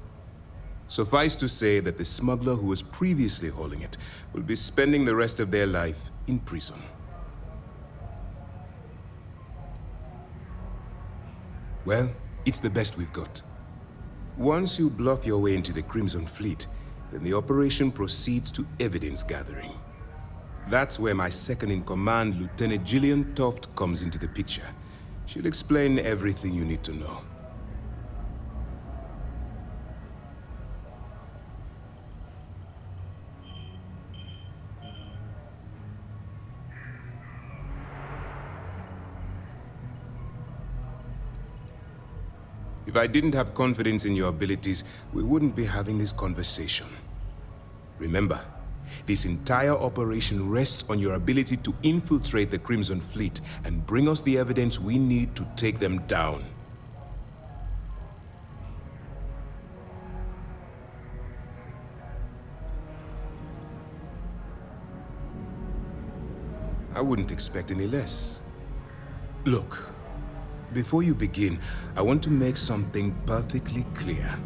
Suffice to say that the smuggler who was previously hauling it will be spending the rest of their life in prison. Well, it's the best we've got. Once you bluff your way into the Crimson Fleet, then the operation proceeds to evidence gathering. That's where my second-in-command, Lieutenant Gillian Toft, comes into the picture. She'll explain everything you need to know. If I didn't have confidence in your abilities, we wouldn't be having this conversation. Remember, this entire operation rests on your ability to infiltrate the Crimson Fleet and bring us the evidence we need to take them down. I wouldn't expect any less. Look. Before you begin, I want to make something perfectly clear.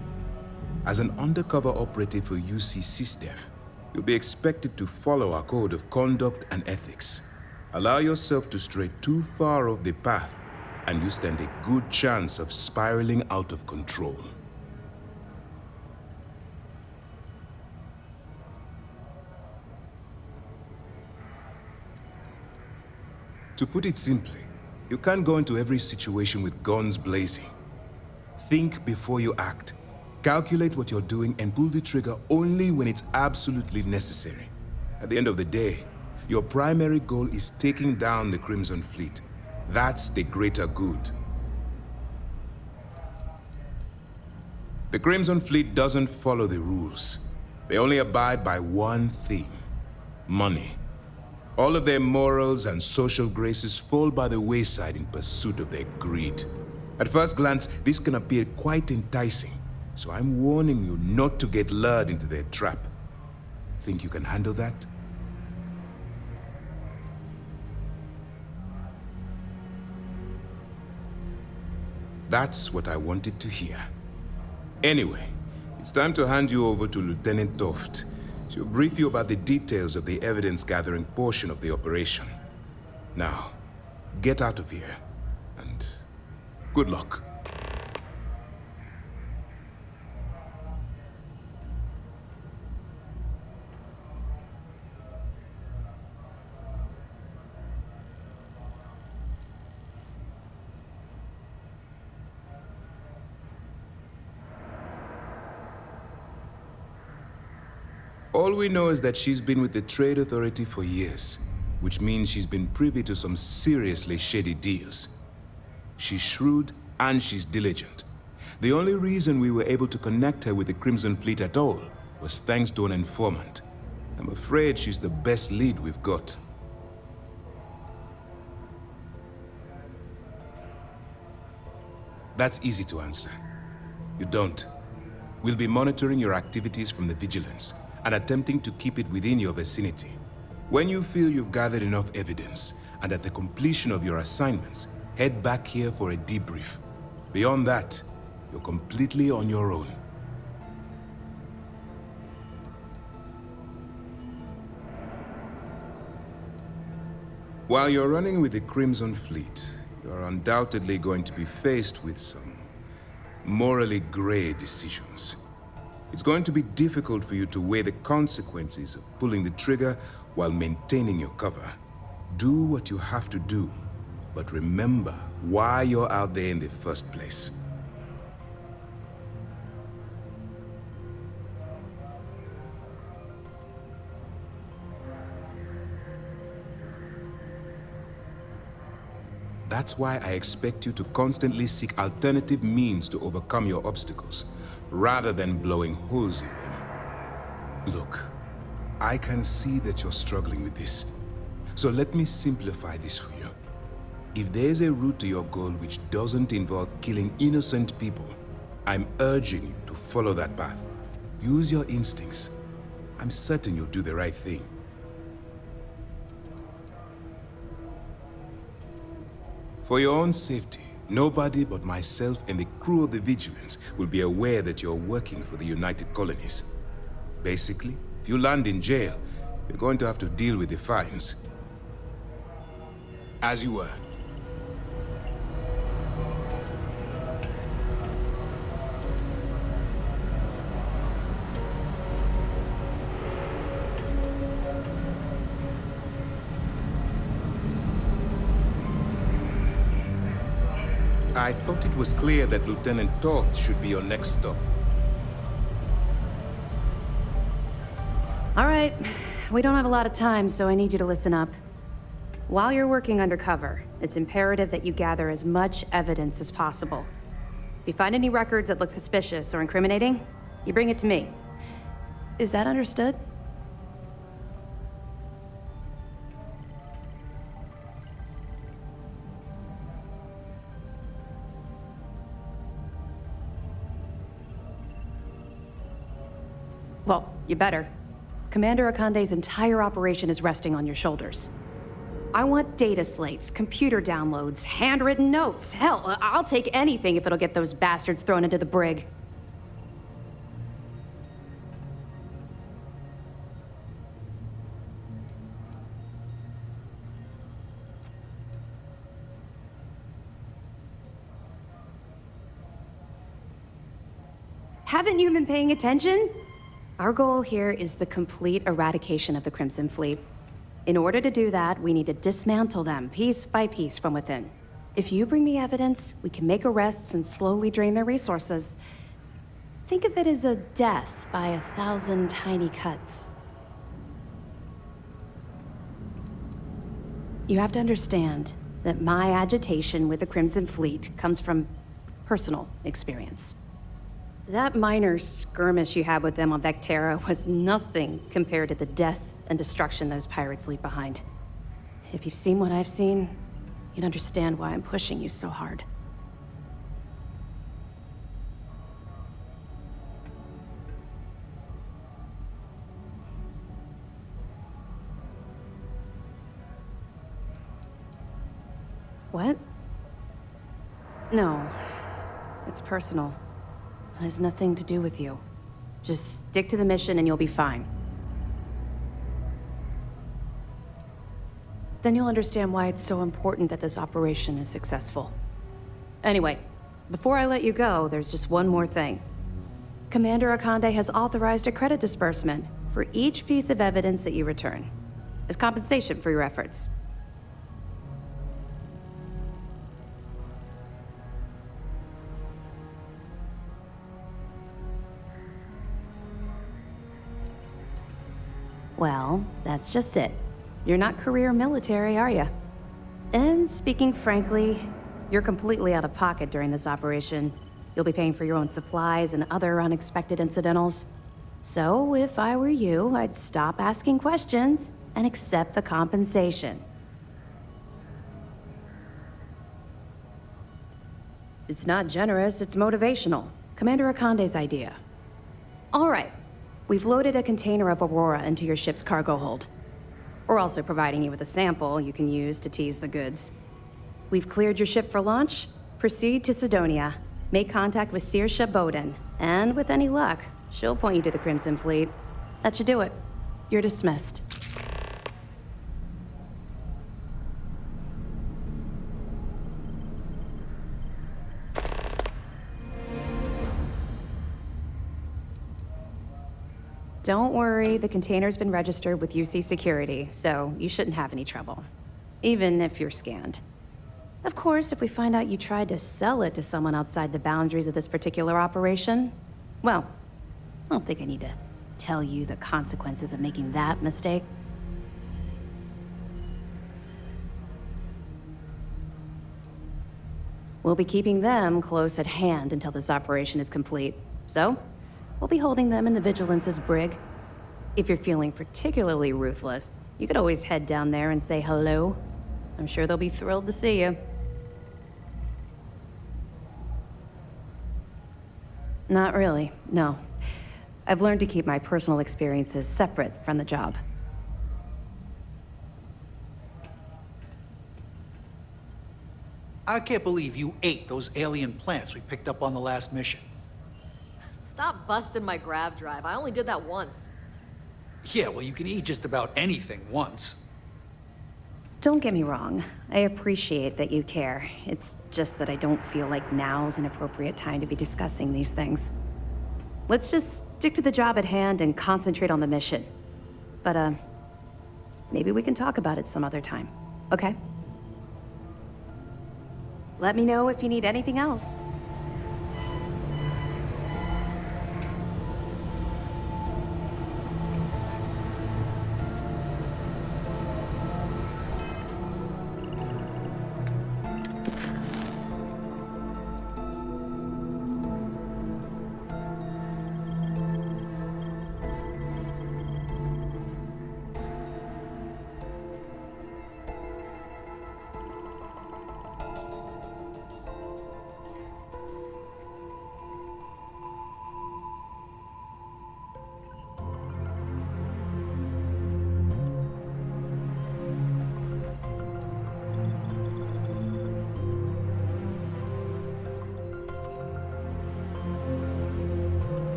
As an undercover operative for UC SysDef, you'll be expected to follow our code of conduct and ethics. Allow yourself to stray too far off the path, and you stand a good chance of spiraling out of control. To put it simply, you can't go into every situation with guns blazing. Think before you act. Calculate what you're doing and pull the trigger only when it's absolutely necessary. At the end of the day, your primary goal is taking down the Crimson Fleet. That's the greater good. The Crimson Fleet doesn't follow the rules. They only abide by one thing: money. All of their morals and social graces fall by the wayside in pursuit of their greed. At first glance, this can appear quite enticing, so I'm warning you not to get lured into their trap. Think you can handle that? That's what I wanted to hear. Anyway, it's time to hand you over to Lieutenant Toft. She'll brief you about the details of the evidence-gathering portion of the operation. Now, get out of here, and good luck. All we know is that she's been with the Trade Authority for years, which means she's been privy to some seriously shady deals. She's shrewd and she's diligent. The only reason we were able to connect her with the Crimson Fleet at all was thanks to an informant. I'm afraid she's the best lead we've got. That's easy to answer. You don't. We'll be monitoring your activities from the Vigilance and attempting to keep it within your vicinity. When you feel you've gathered enough evidence, and at the completion of your assignments, head back here for a debrief. Beyond that, you're completely on your own. While you're running with the Crimson Fleet, you're undoubtedly going to be faced with some morally gray decisions. It's going to be difficult for you to weigh the consequences of pulling the trigger while maintaining your cover. Do what you have to do, But remember why you're out there in the first place. That's why I expect you to constantly seek alternative means to overcome your obstacles, rather than blowing holes in them. Look, I can see that you're struggling with this. So let me simplify this for you. If there's a route to your goal which doesn't involve killing innocent people, I'm urging you to follow that path. Use your instincts. I'm certain you'll do the right thing. For your own safety, nobody but myself and the crew of the Vigilance will be aware that you're working for the United Colonies. Basically, if you land in jail, you're going to have to deal with the fines. As you were. I thought it was clear that Lieutenant Toft should be your next stop. All right. We don't have a lot of time, so I need you to listen up. While you're working undercover, it's imperative that you gather as much evidence as possible. If you find any records that look suspicious or incriminating, you bring it to me. Is that understood? Well, you better. Commander Akande's entire operation is resting on your shoulders. I want data slates, computer downloads, handwritten notes. Hell, I'll take anything if it'll get those bastards thrown into the brig. Haven't you been paying attention? Our goal here is the complete eradication of the Crimson Fleet. In order to do that, we need to dismantle them piece by piece from within. If you bring me evidence, we can make arrests and slowly drain their resources. Think of it as a death by 1,000 tiny cuts. You have to understand that my agitation with the Crimson Fleet comes from personal experience. That minor skirmish you had with them on Vectera was nothing compared to the death and destruction those pirates leave behind. If you've seen what I've seen, you'd understand why I'm pushing you so hard. What? No, it's personal. It has nothing to do with you. Just stick to the mission and you'll be fine. Then you'll understand why it's so important that this operation is successful. Anyway, before I let you go, there's just one more thing. Commander Akande has authorized a credit disbursement for each piece of evidence that you return, as compensation for your efforts. Well, that's just it. You're not career military, are you? And speaking frankly, you're completely out of pocket during this operation. You'll be paying for your own supplies and other unexpected incidentals. So, if I were you, I'd stop asking questions and accept the compensation. It's not generous, it's motivational. Commander Akande's idea. All right. We've loaded a container of Aurora into your ship's cargo hold. We're also providing you with a sample you can use to tease the goods. We've cleared your ship for launch. Proceed to Sidonia. Make contact with Saoirse Bowden. And with any luck, she'll point you to the Crimson Fleet. That should do it. You're dismissed. Don't worry, the container's been registered with UC Security, so you shouldn't have any trouble. Even if you're scanned. Of course, if we find out you tried to sell it to someone outside the boundaries of this particular operation, well, I don't think I need to tell you the consequences of making that mistake. We'll be keeping them close at hand until this operation is complete. So, we'll be holding them in the Vigilance's brig. If you're feeling particularly ruthless, you could always head down there and say hello. I'm sure they'll be thrilled to see you. Not really, no. I've learned to keep my personal experiences separate from the job. I can't believe you ate those alien plants we picked up on the last mission. Stop busting my grav drive. I only did that once. Yeah, well, you can eat just about anything once. Don't get me wrong. I appreciate that you care. It's just that I don't feel like now's an appropriate time to be discussing these things. Let's just stick to the job at hand and concentrate on the mission. But, maybe we can talk about it some other time, okay? Let me know if you need anything else.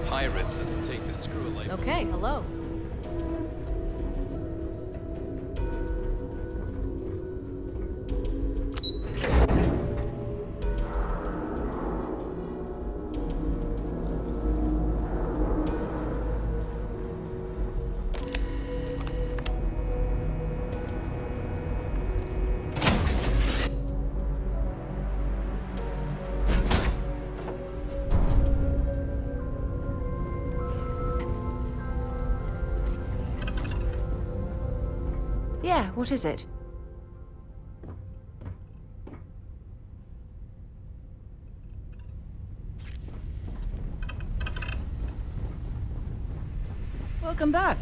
Pirates does it take to screw a light? Okay, hello. Yeah, what is it? Welcome back.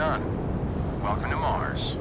done. Welcome to Mars.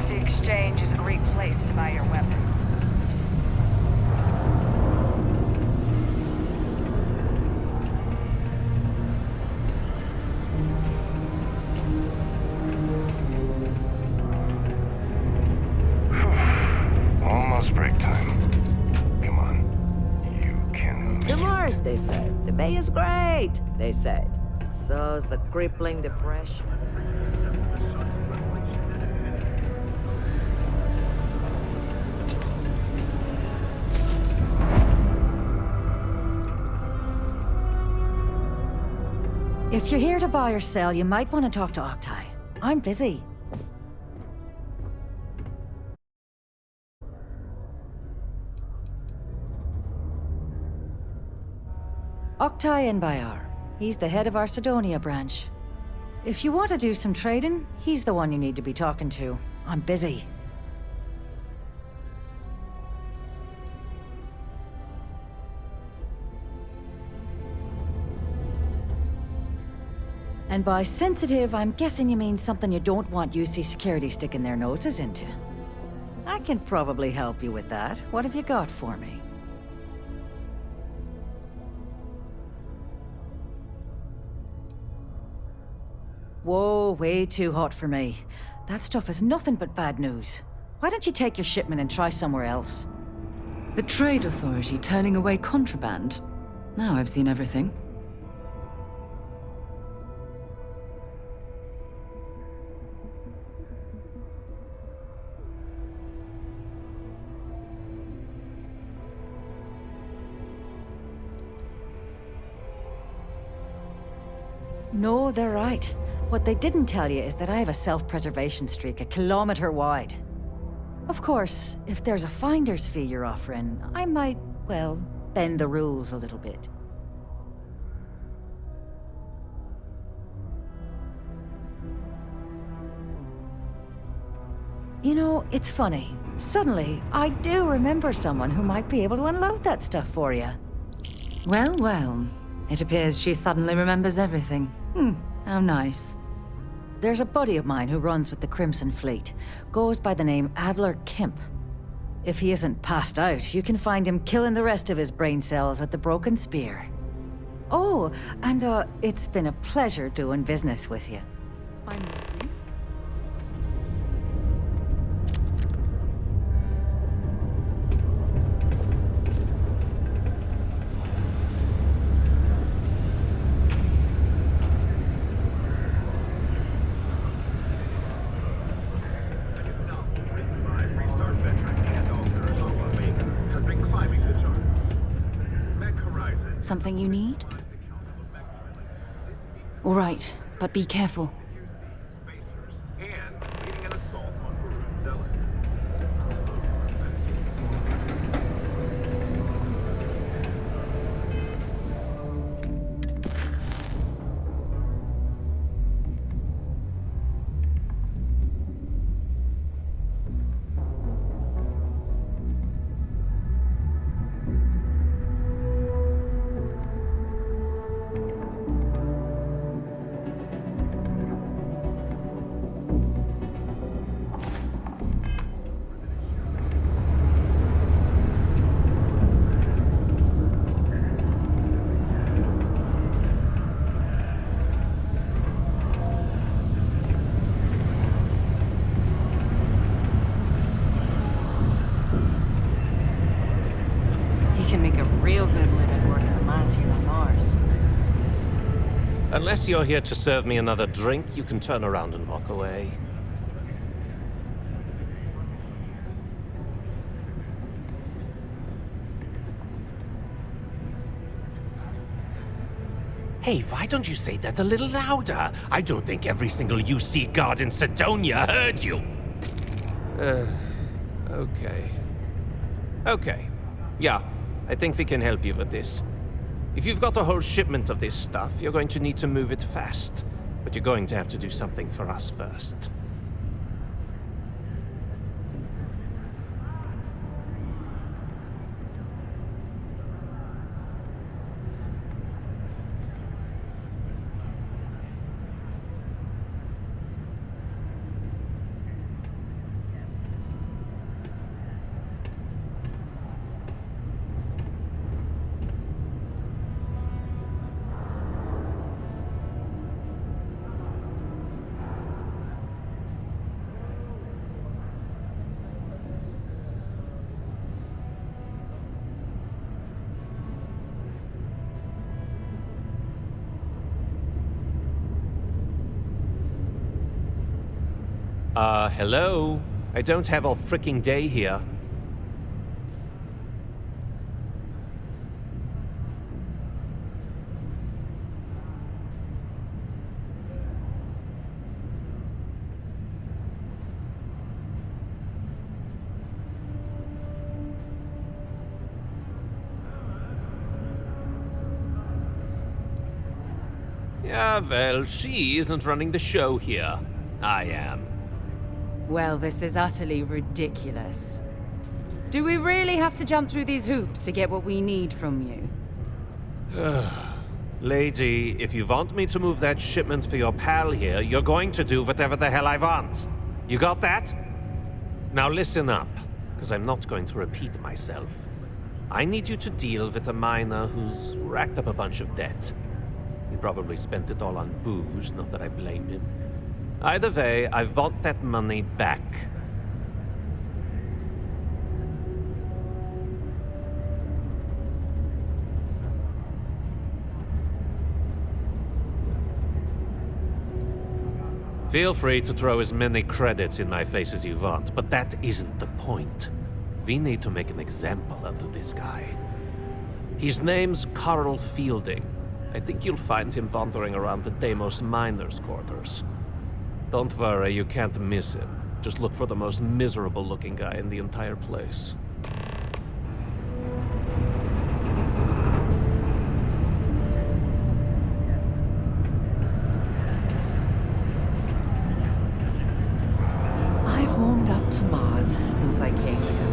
Exchange is a great place to buy your weapons. Almost break time. Come on. You can... To Mars, they said. The bay is great, they said. So's the crippling depression. If you're here to buy or sell, you might want to talk to Octai. I'm busy. Octai Enbayar. He's the head of our Sidonia branch. If you want to do some trading, he's the one you need to be talking to. I'm busy. And by sensitive, I'm guessing you mean something you don't want UC Security sticking their noses into. I can probably help you with that. What have you got for me? Whoa, way too hot for me. That stuff is nothing but bad news. Why don't you take your shipment and try somewhere else? The Trade Authority turning away contraband. Now I've seen everything. No, they're right. What they didn't tell you is that I have a self-preservation streak 1 kilometer wide. Of course, if there's a finder's fee you're offering, I might, well, bend the rules a little bit. You know, it's funny. Suddenly, I do remember someone who might be able to unload that stuff for you. Well, well. It appears she suddenly remembers everything. How nice. There's a buddy of mine who runs with the Crimson Fleet. Goes by the name Adler Kemp. If he isn't passed out, you can find him killing the rest of his brain cells at the Broken Spear. Oh, and it's been a pleasure doing business with you. I'm listening. Something you need? All right, but be careful. Unless you're here to serve me another drink, you can turn around and walk away. Hey, why don't you say that a little louder? I don't think every single UC guard in Sidonia heard you. Okay. Okay. Yeah, I think we can help you with this. If you've got a whole shipment of this stuff, you're going to need to move it fast. But you're going to have to do something for us first. Hello? I don't have all fricking day here. Yeah, well, she isn't running the show here. I am. Well, this is utterly ridiculous. Do we really have to jump through these hoops to get what we need from you? Lady, if you want me to move that shipment for your pal here, you're going to do whatever the hell I want. You got that? Now listen up, because I'm not going to repeat myself. I need you to deal with a miner who's racked up a bunch of debt. He probably spent it all on booze, not that I blame him. Either way, I want that money back. Feel free to throw as many credits in my face as you want, but that isn't the point. We need to make an example out of this guy. His name's Carl Fielding. I think you'll find him wandering around the Deimos miners' quarters. Don't worry, you can't miss him. Just look for the most miserable-looking guy in the entire place. I've warmed up to Mars since I came here.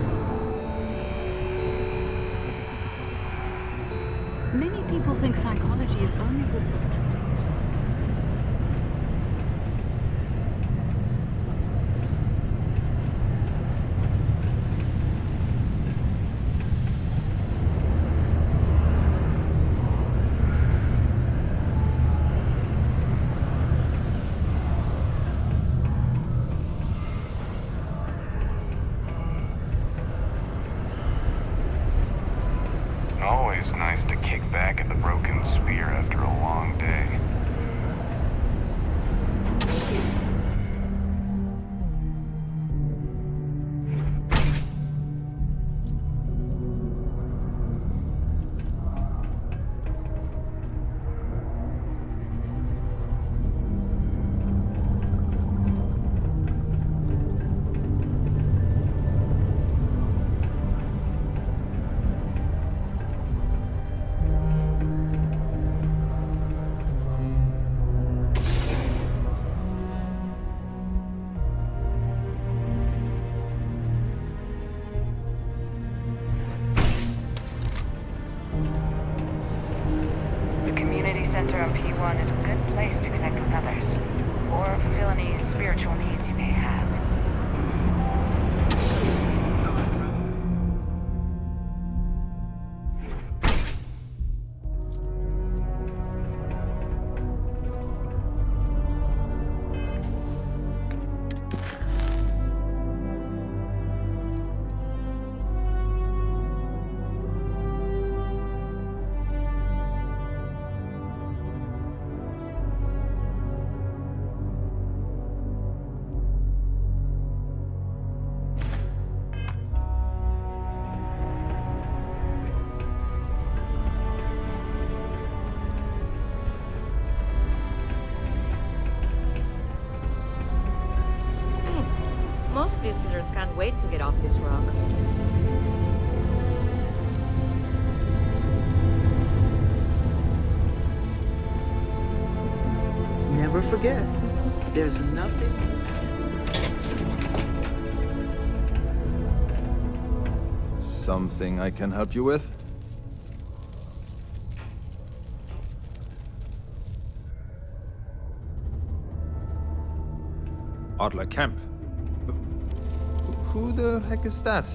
Many people think psychology is only good for treating. Always nice to kick back at the broken spear after a long day. Center on P1 is a good place to connect with others, or fulfill any spiritual needs you may have. Most visitors can't wait to get off this rock. Never forget, there's nothing. Something I can help you with? Adler Kemp. Who the heck is that?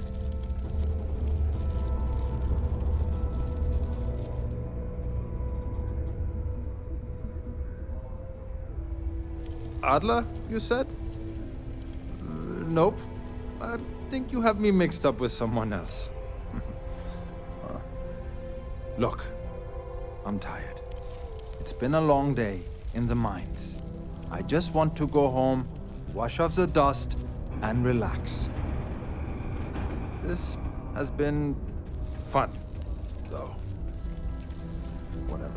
Adler, you said? Nope. I think you have me mixed up with someone else. Look, I'm tired. It's been a long day in the mines. I just want to go home, wash off the dust, and relax. This has been fun, though. Whatever.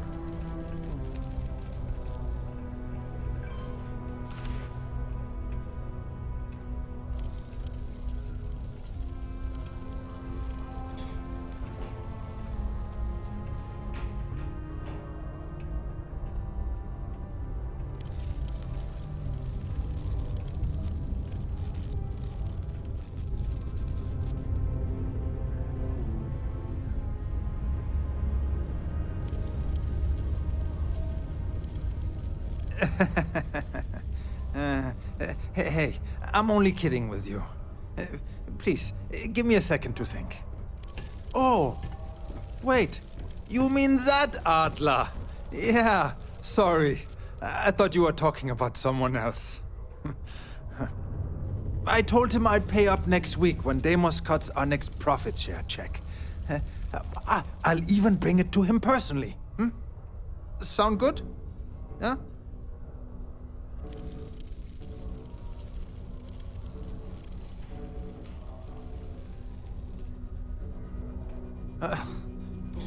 Hey, I'm only kidding with you. Please, give me a second to think. Oh, wait, you mean that Adler? Yeah, sorry. I thought you were talking about someone else. I told him I'd pay up next week when Deimos cuts our next profit share check. I'll even bring it to him personally. Sound good? Yeah?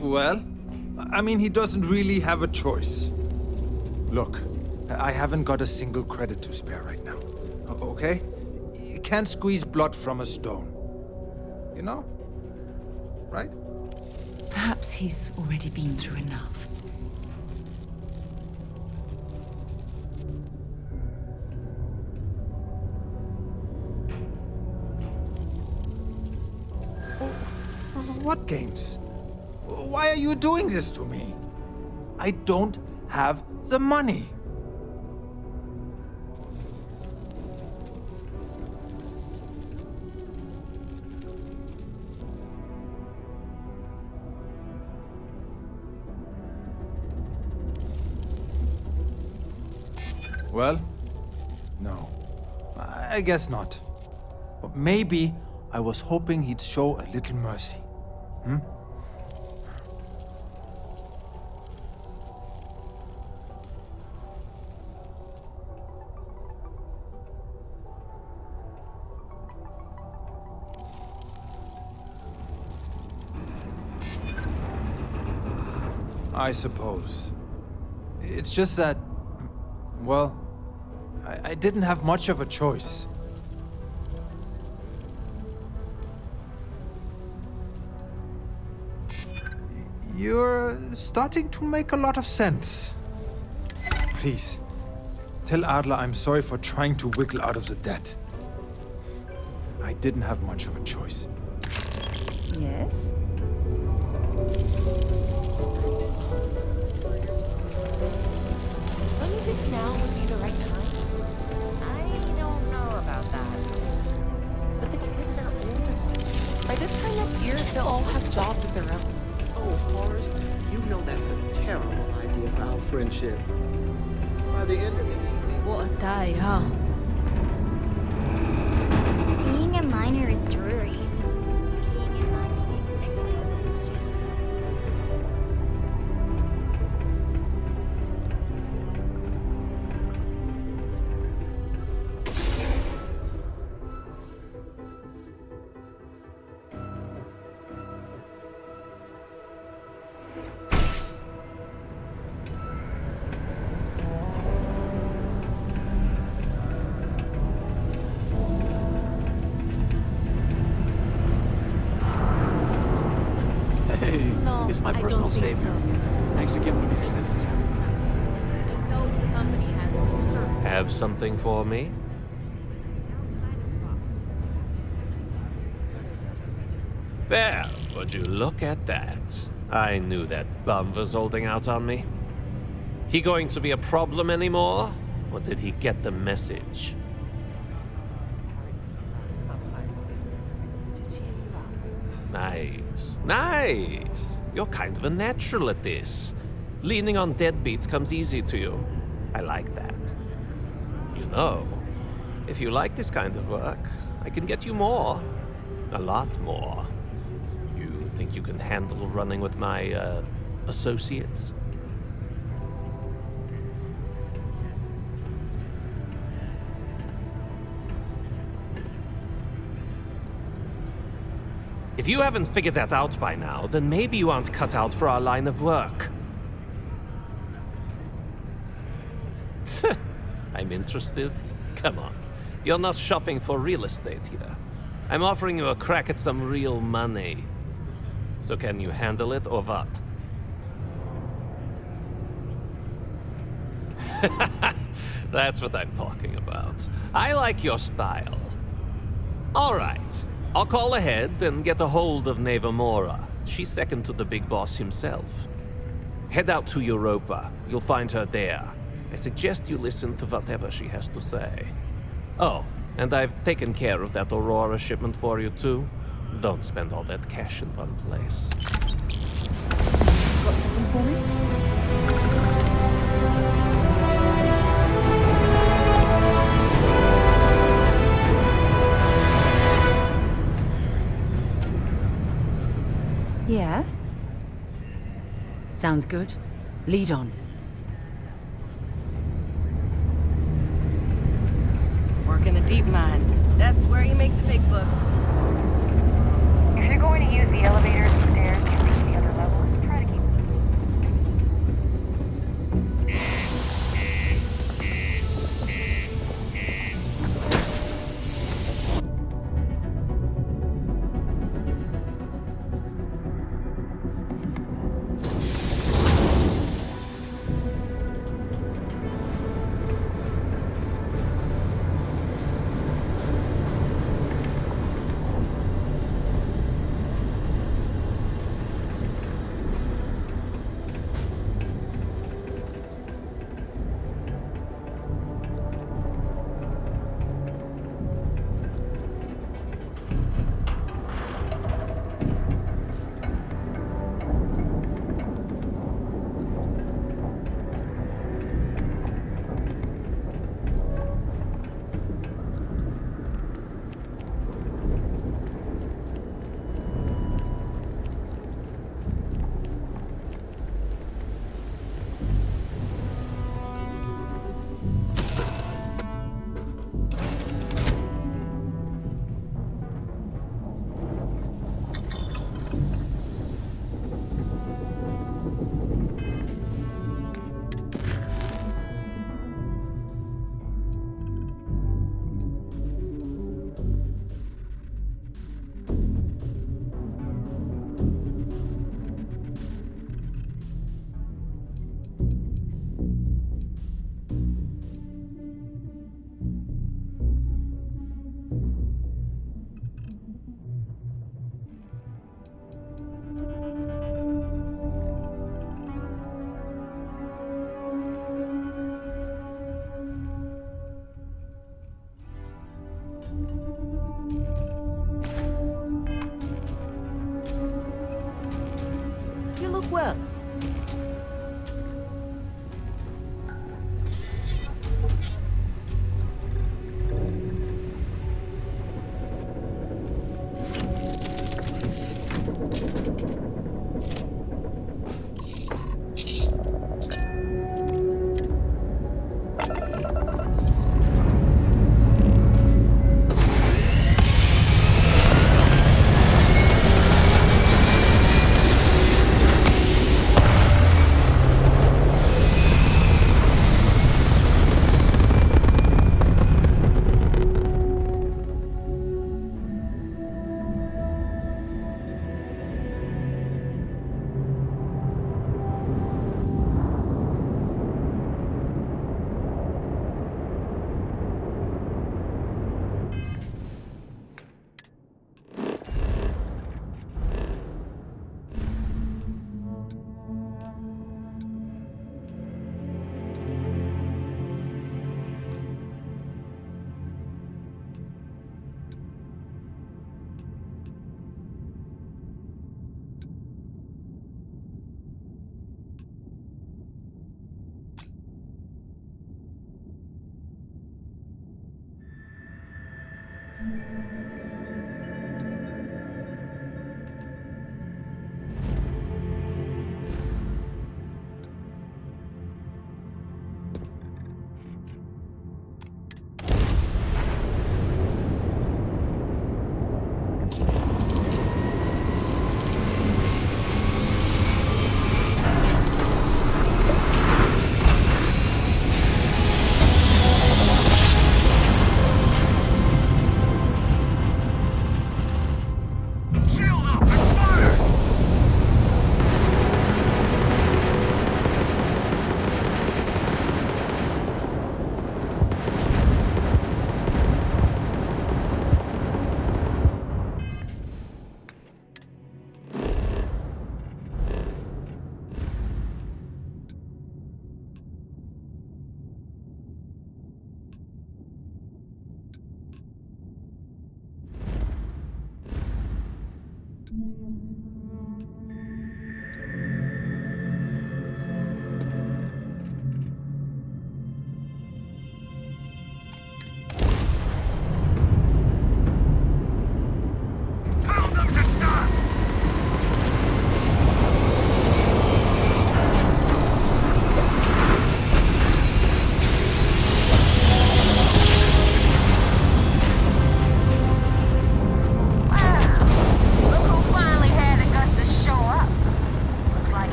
Well, I mean, he doesn't really have a choice. Look, I haven't got a single credit to spare right now, okay? You can't squeeze blood from a stone. You know? Right? Perhaps he's already been through enough. What games? Why are you doing this to me? I don't have the money. Well, no. I guess not. But maybe I was hoping he'd show a little mercy. I suppose. It's just that, well, I didn't have much of a choice. You're starting to make a lot of sense. Please, tell Adler I'm sorry for trying to wiggle out of the debt. I didn't have much of a choice. Yes? Don't you think now would be the right time? I don't know about that. But the kids are older. By this time next year, they'll all have jobs of their own. Oh, Forrest, you know that's a terrible idea for our friendship. By the end of the evening... What a day, huh? Being a miner is dreary. No, It's my I personal don't think savior. so. Thanks again for the assist. I know the company has certain Have something for me? There, would you look at that? I knew that bum was holding out on me. He going to be a problem anymore? Or did he get the message? Nice, nice. You're kind of a natural at this. Leaning on deadbeats comes easy to you. I like that. You know, if you like this kind of work, I can get you more. A lot more. You think you can handle running with my, associates? If you haven't figured that out by now, then maybe you aren't cut out for our line of work. I'm interested? Come on. You're not shopping for real estate here. I'm offering you a crack at some real money. So can you handle it or what? That's what I'm talking about. I like your style. All right. I'll call ahead and get a hold of Neva Mora. She's second to the big boss himself. Head out to Europa. You'll find her there. I suggest you listen to whatever she has to say. Oh, and I've taken care of that Aurora shipment for you too. Don't spend all that cash in one place. Got something for me? Yeah? Sounds good. Lead on. Work in the deep mines. That's where you make the big bucks. If you're going to use the elevators and stairs to reach the other levels, try to keep well.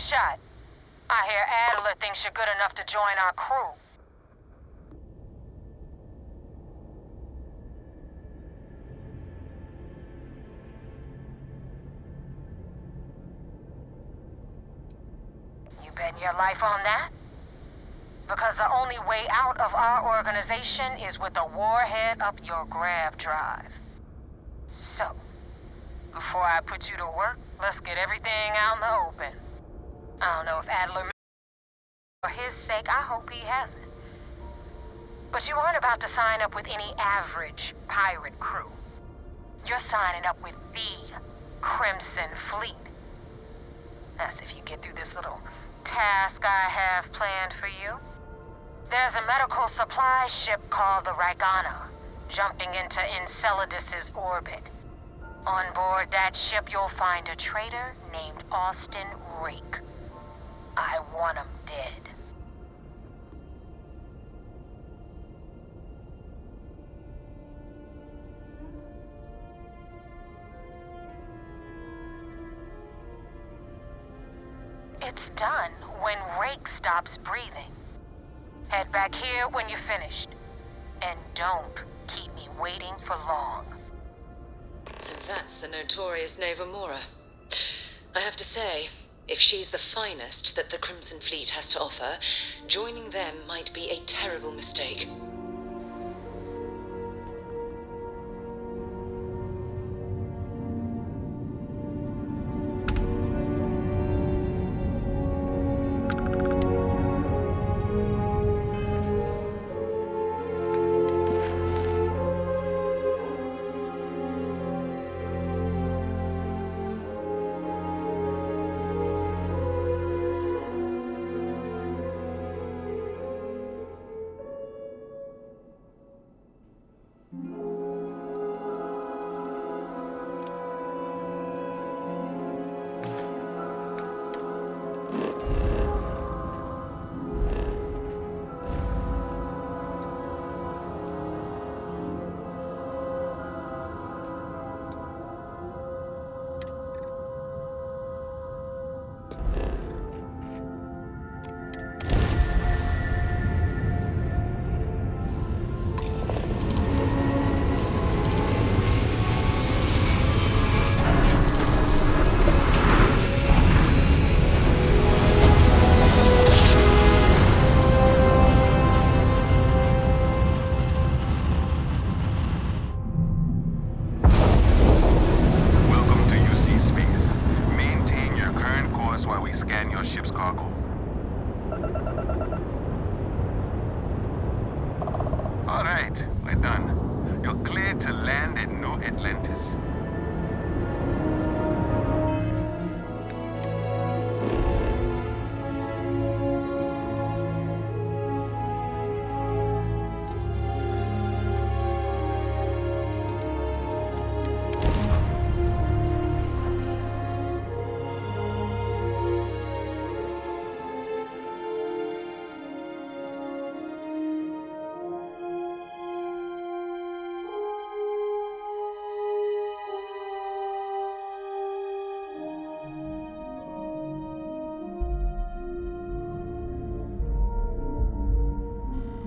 shot. I hear Adler thinks you're good enough to join our crew. You betting your life on that? Because the only way out of our organization is with a warhead up your grav drive. So, before I put you to work, let's get everything out in the open. I don't know if Adler... For his sake, I hope he hasn't. But you aren't about to sign up with any average pirate crew. You're signing up with the Crimson Fleet. That's if you get through this little task I have planned for you. There's a medical supply ship called the Ragana, jumping into Enceladus's orbit. On board that ship, you'll find a traitor named Austin Rake. I want him dead. It's done when Rake stops breathing. Head back here when you're finished. And don't keep me waiting for long. So that's the notorious Nova Mora. I have to say, if she's the finest that the Crimson Fleet has to offer, joining them might be a terrible mistake.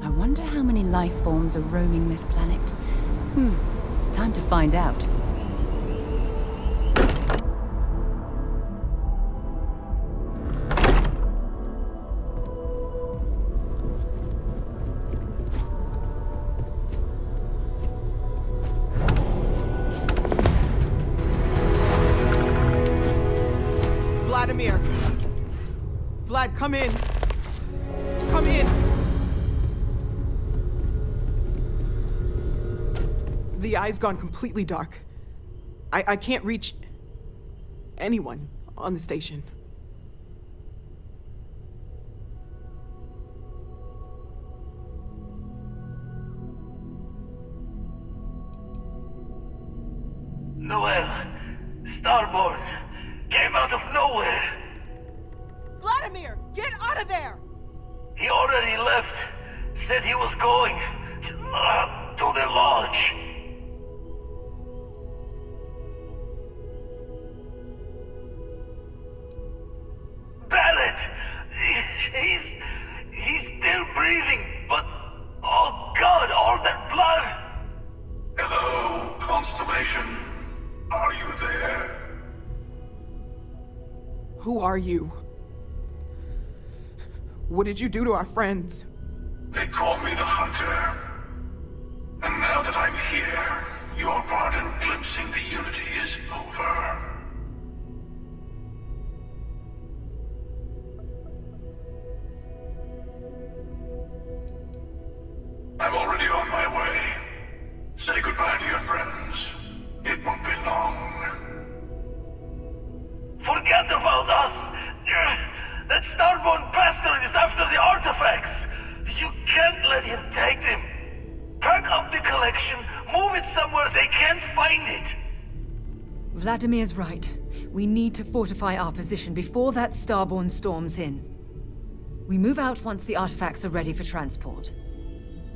I wonder how many life forms are roaming this planet. Time to find out. Vladimir! Vlad, come in! Come in! The eye's gone completely dark. I can't reach anyone on the station. Noel, Starborn, came out of nowhere. Vladimir, get out of there! He already left. Said he was going to the lodge. Bad Who are you? What did you do to our friends? They call me the Hunter. And now that I'm here, your part in glimpsing the Unity is over. I'm already on my way. Say goodbye to your friends. It won't be long. Forget about us! That Starborn bastard is after the artifacts! You can't let him take them! Pack up the collection, move it somewhere they can't find it! Vladimir's right. We need to fortify our position before that Starborn storms in. We move out once the artifacts are ready for transport.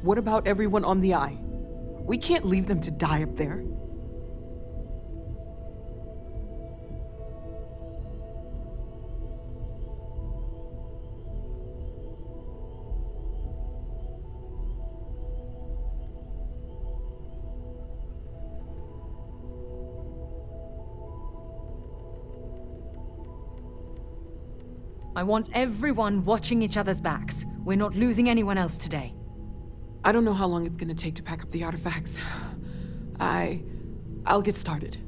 What about everyone on the Eye? We can't leave them to die up there. I want everyone watching each other's backs. We're not losing anyone else today. I don't know how long it's gonna take to pack up the artifacts. I'll get started.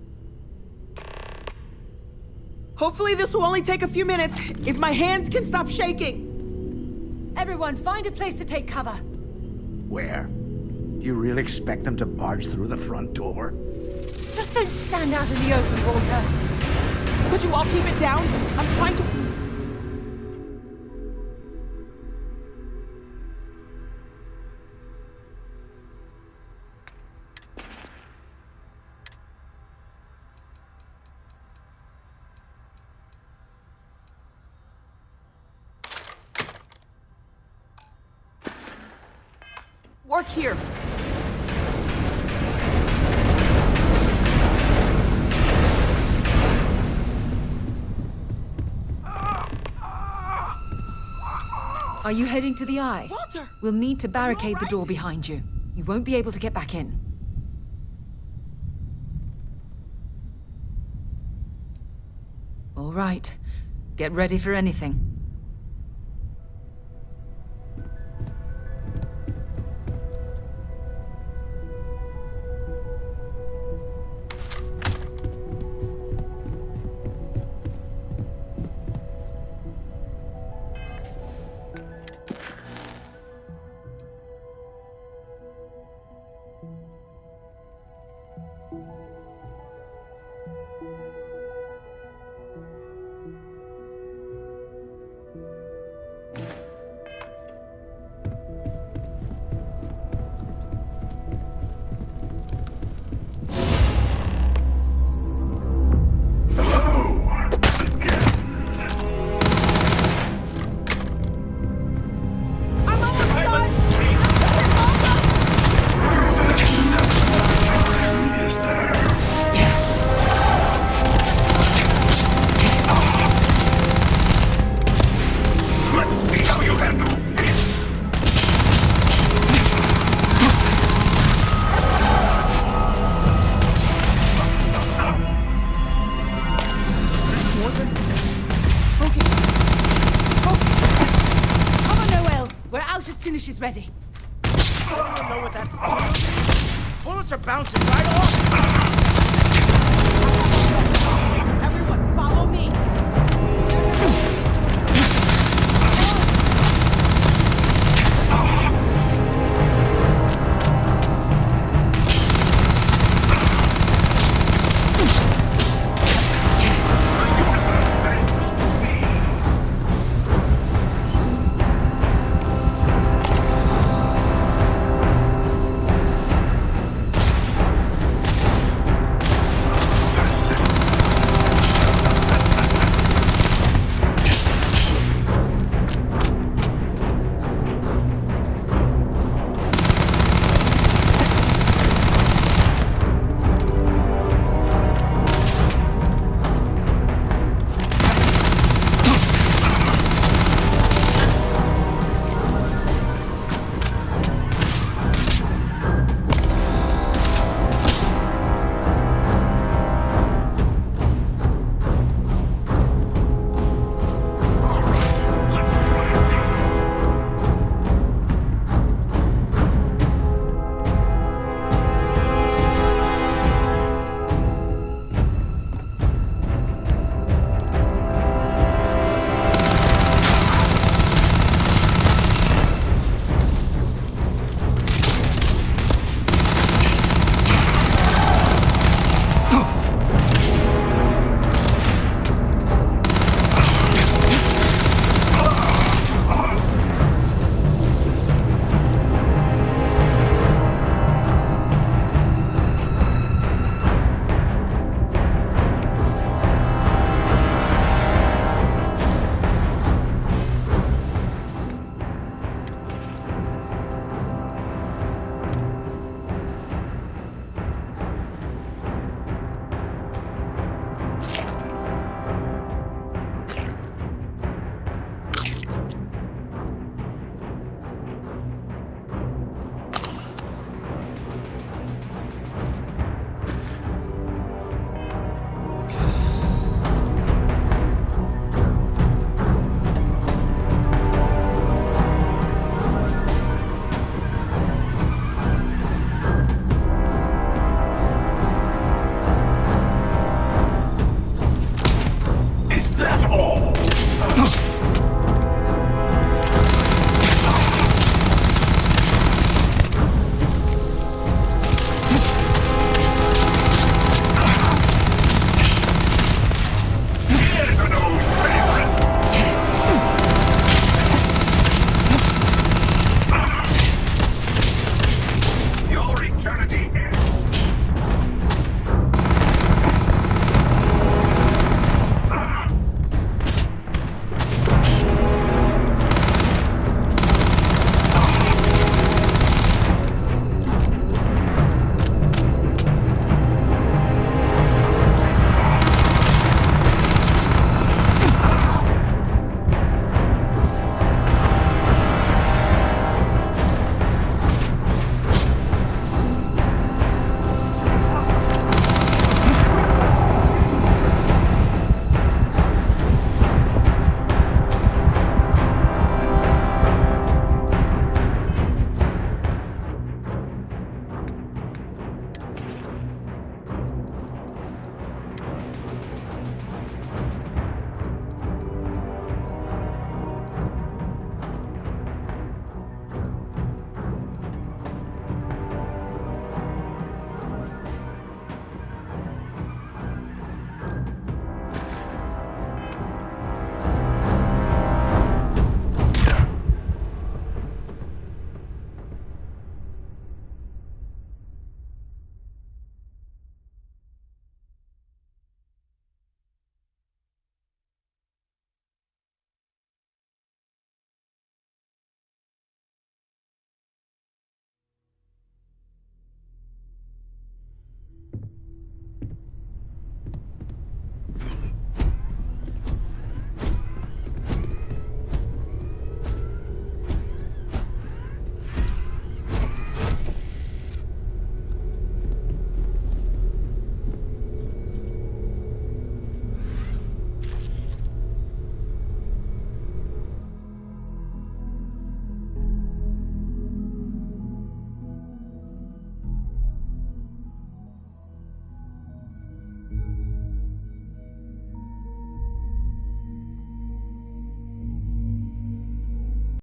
Hopefully this will only take a few minutes, if my hands can stop shaking. Everyone, find a place to take cover. Where? Do you really expect them to barge through the front door? Just don't stand out in the open, Walter. Could you all keep it down? I'm trying to... Work here. Are you heading to the Eye? Walter! We'll need to barricade the door behind you. You won't be able to get back in. All right. Get ready for anything. She's ready. I don't even know what that... Bullets are bouncing right off!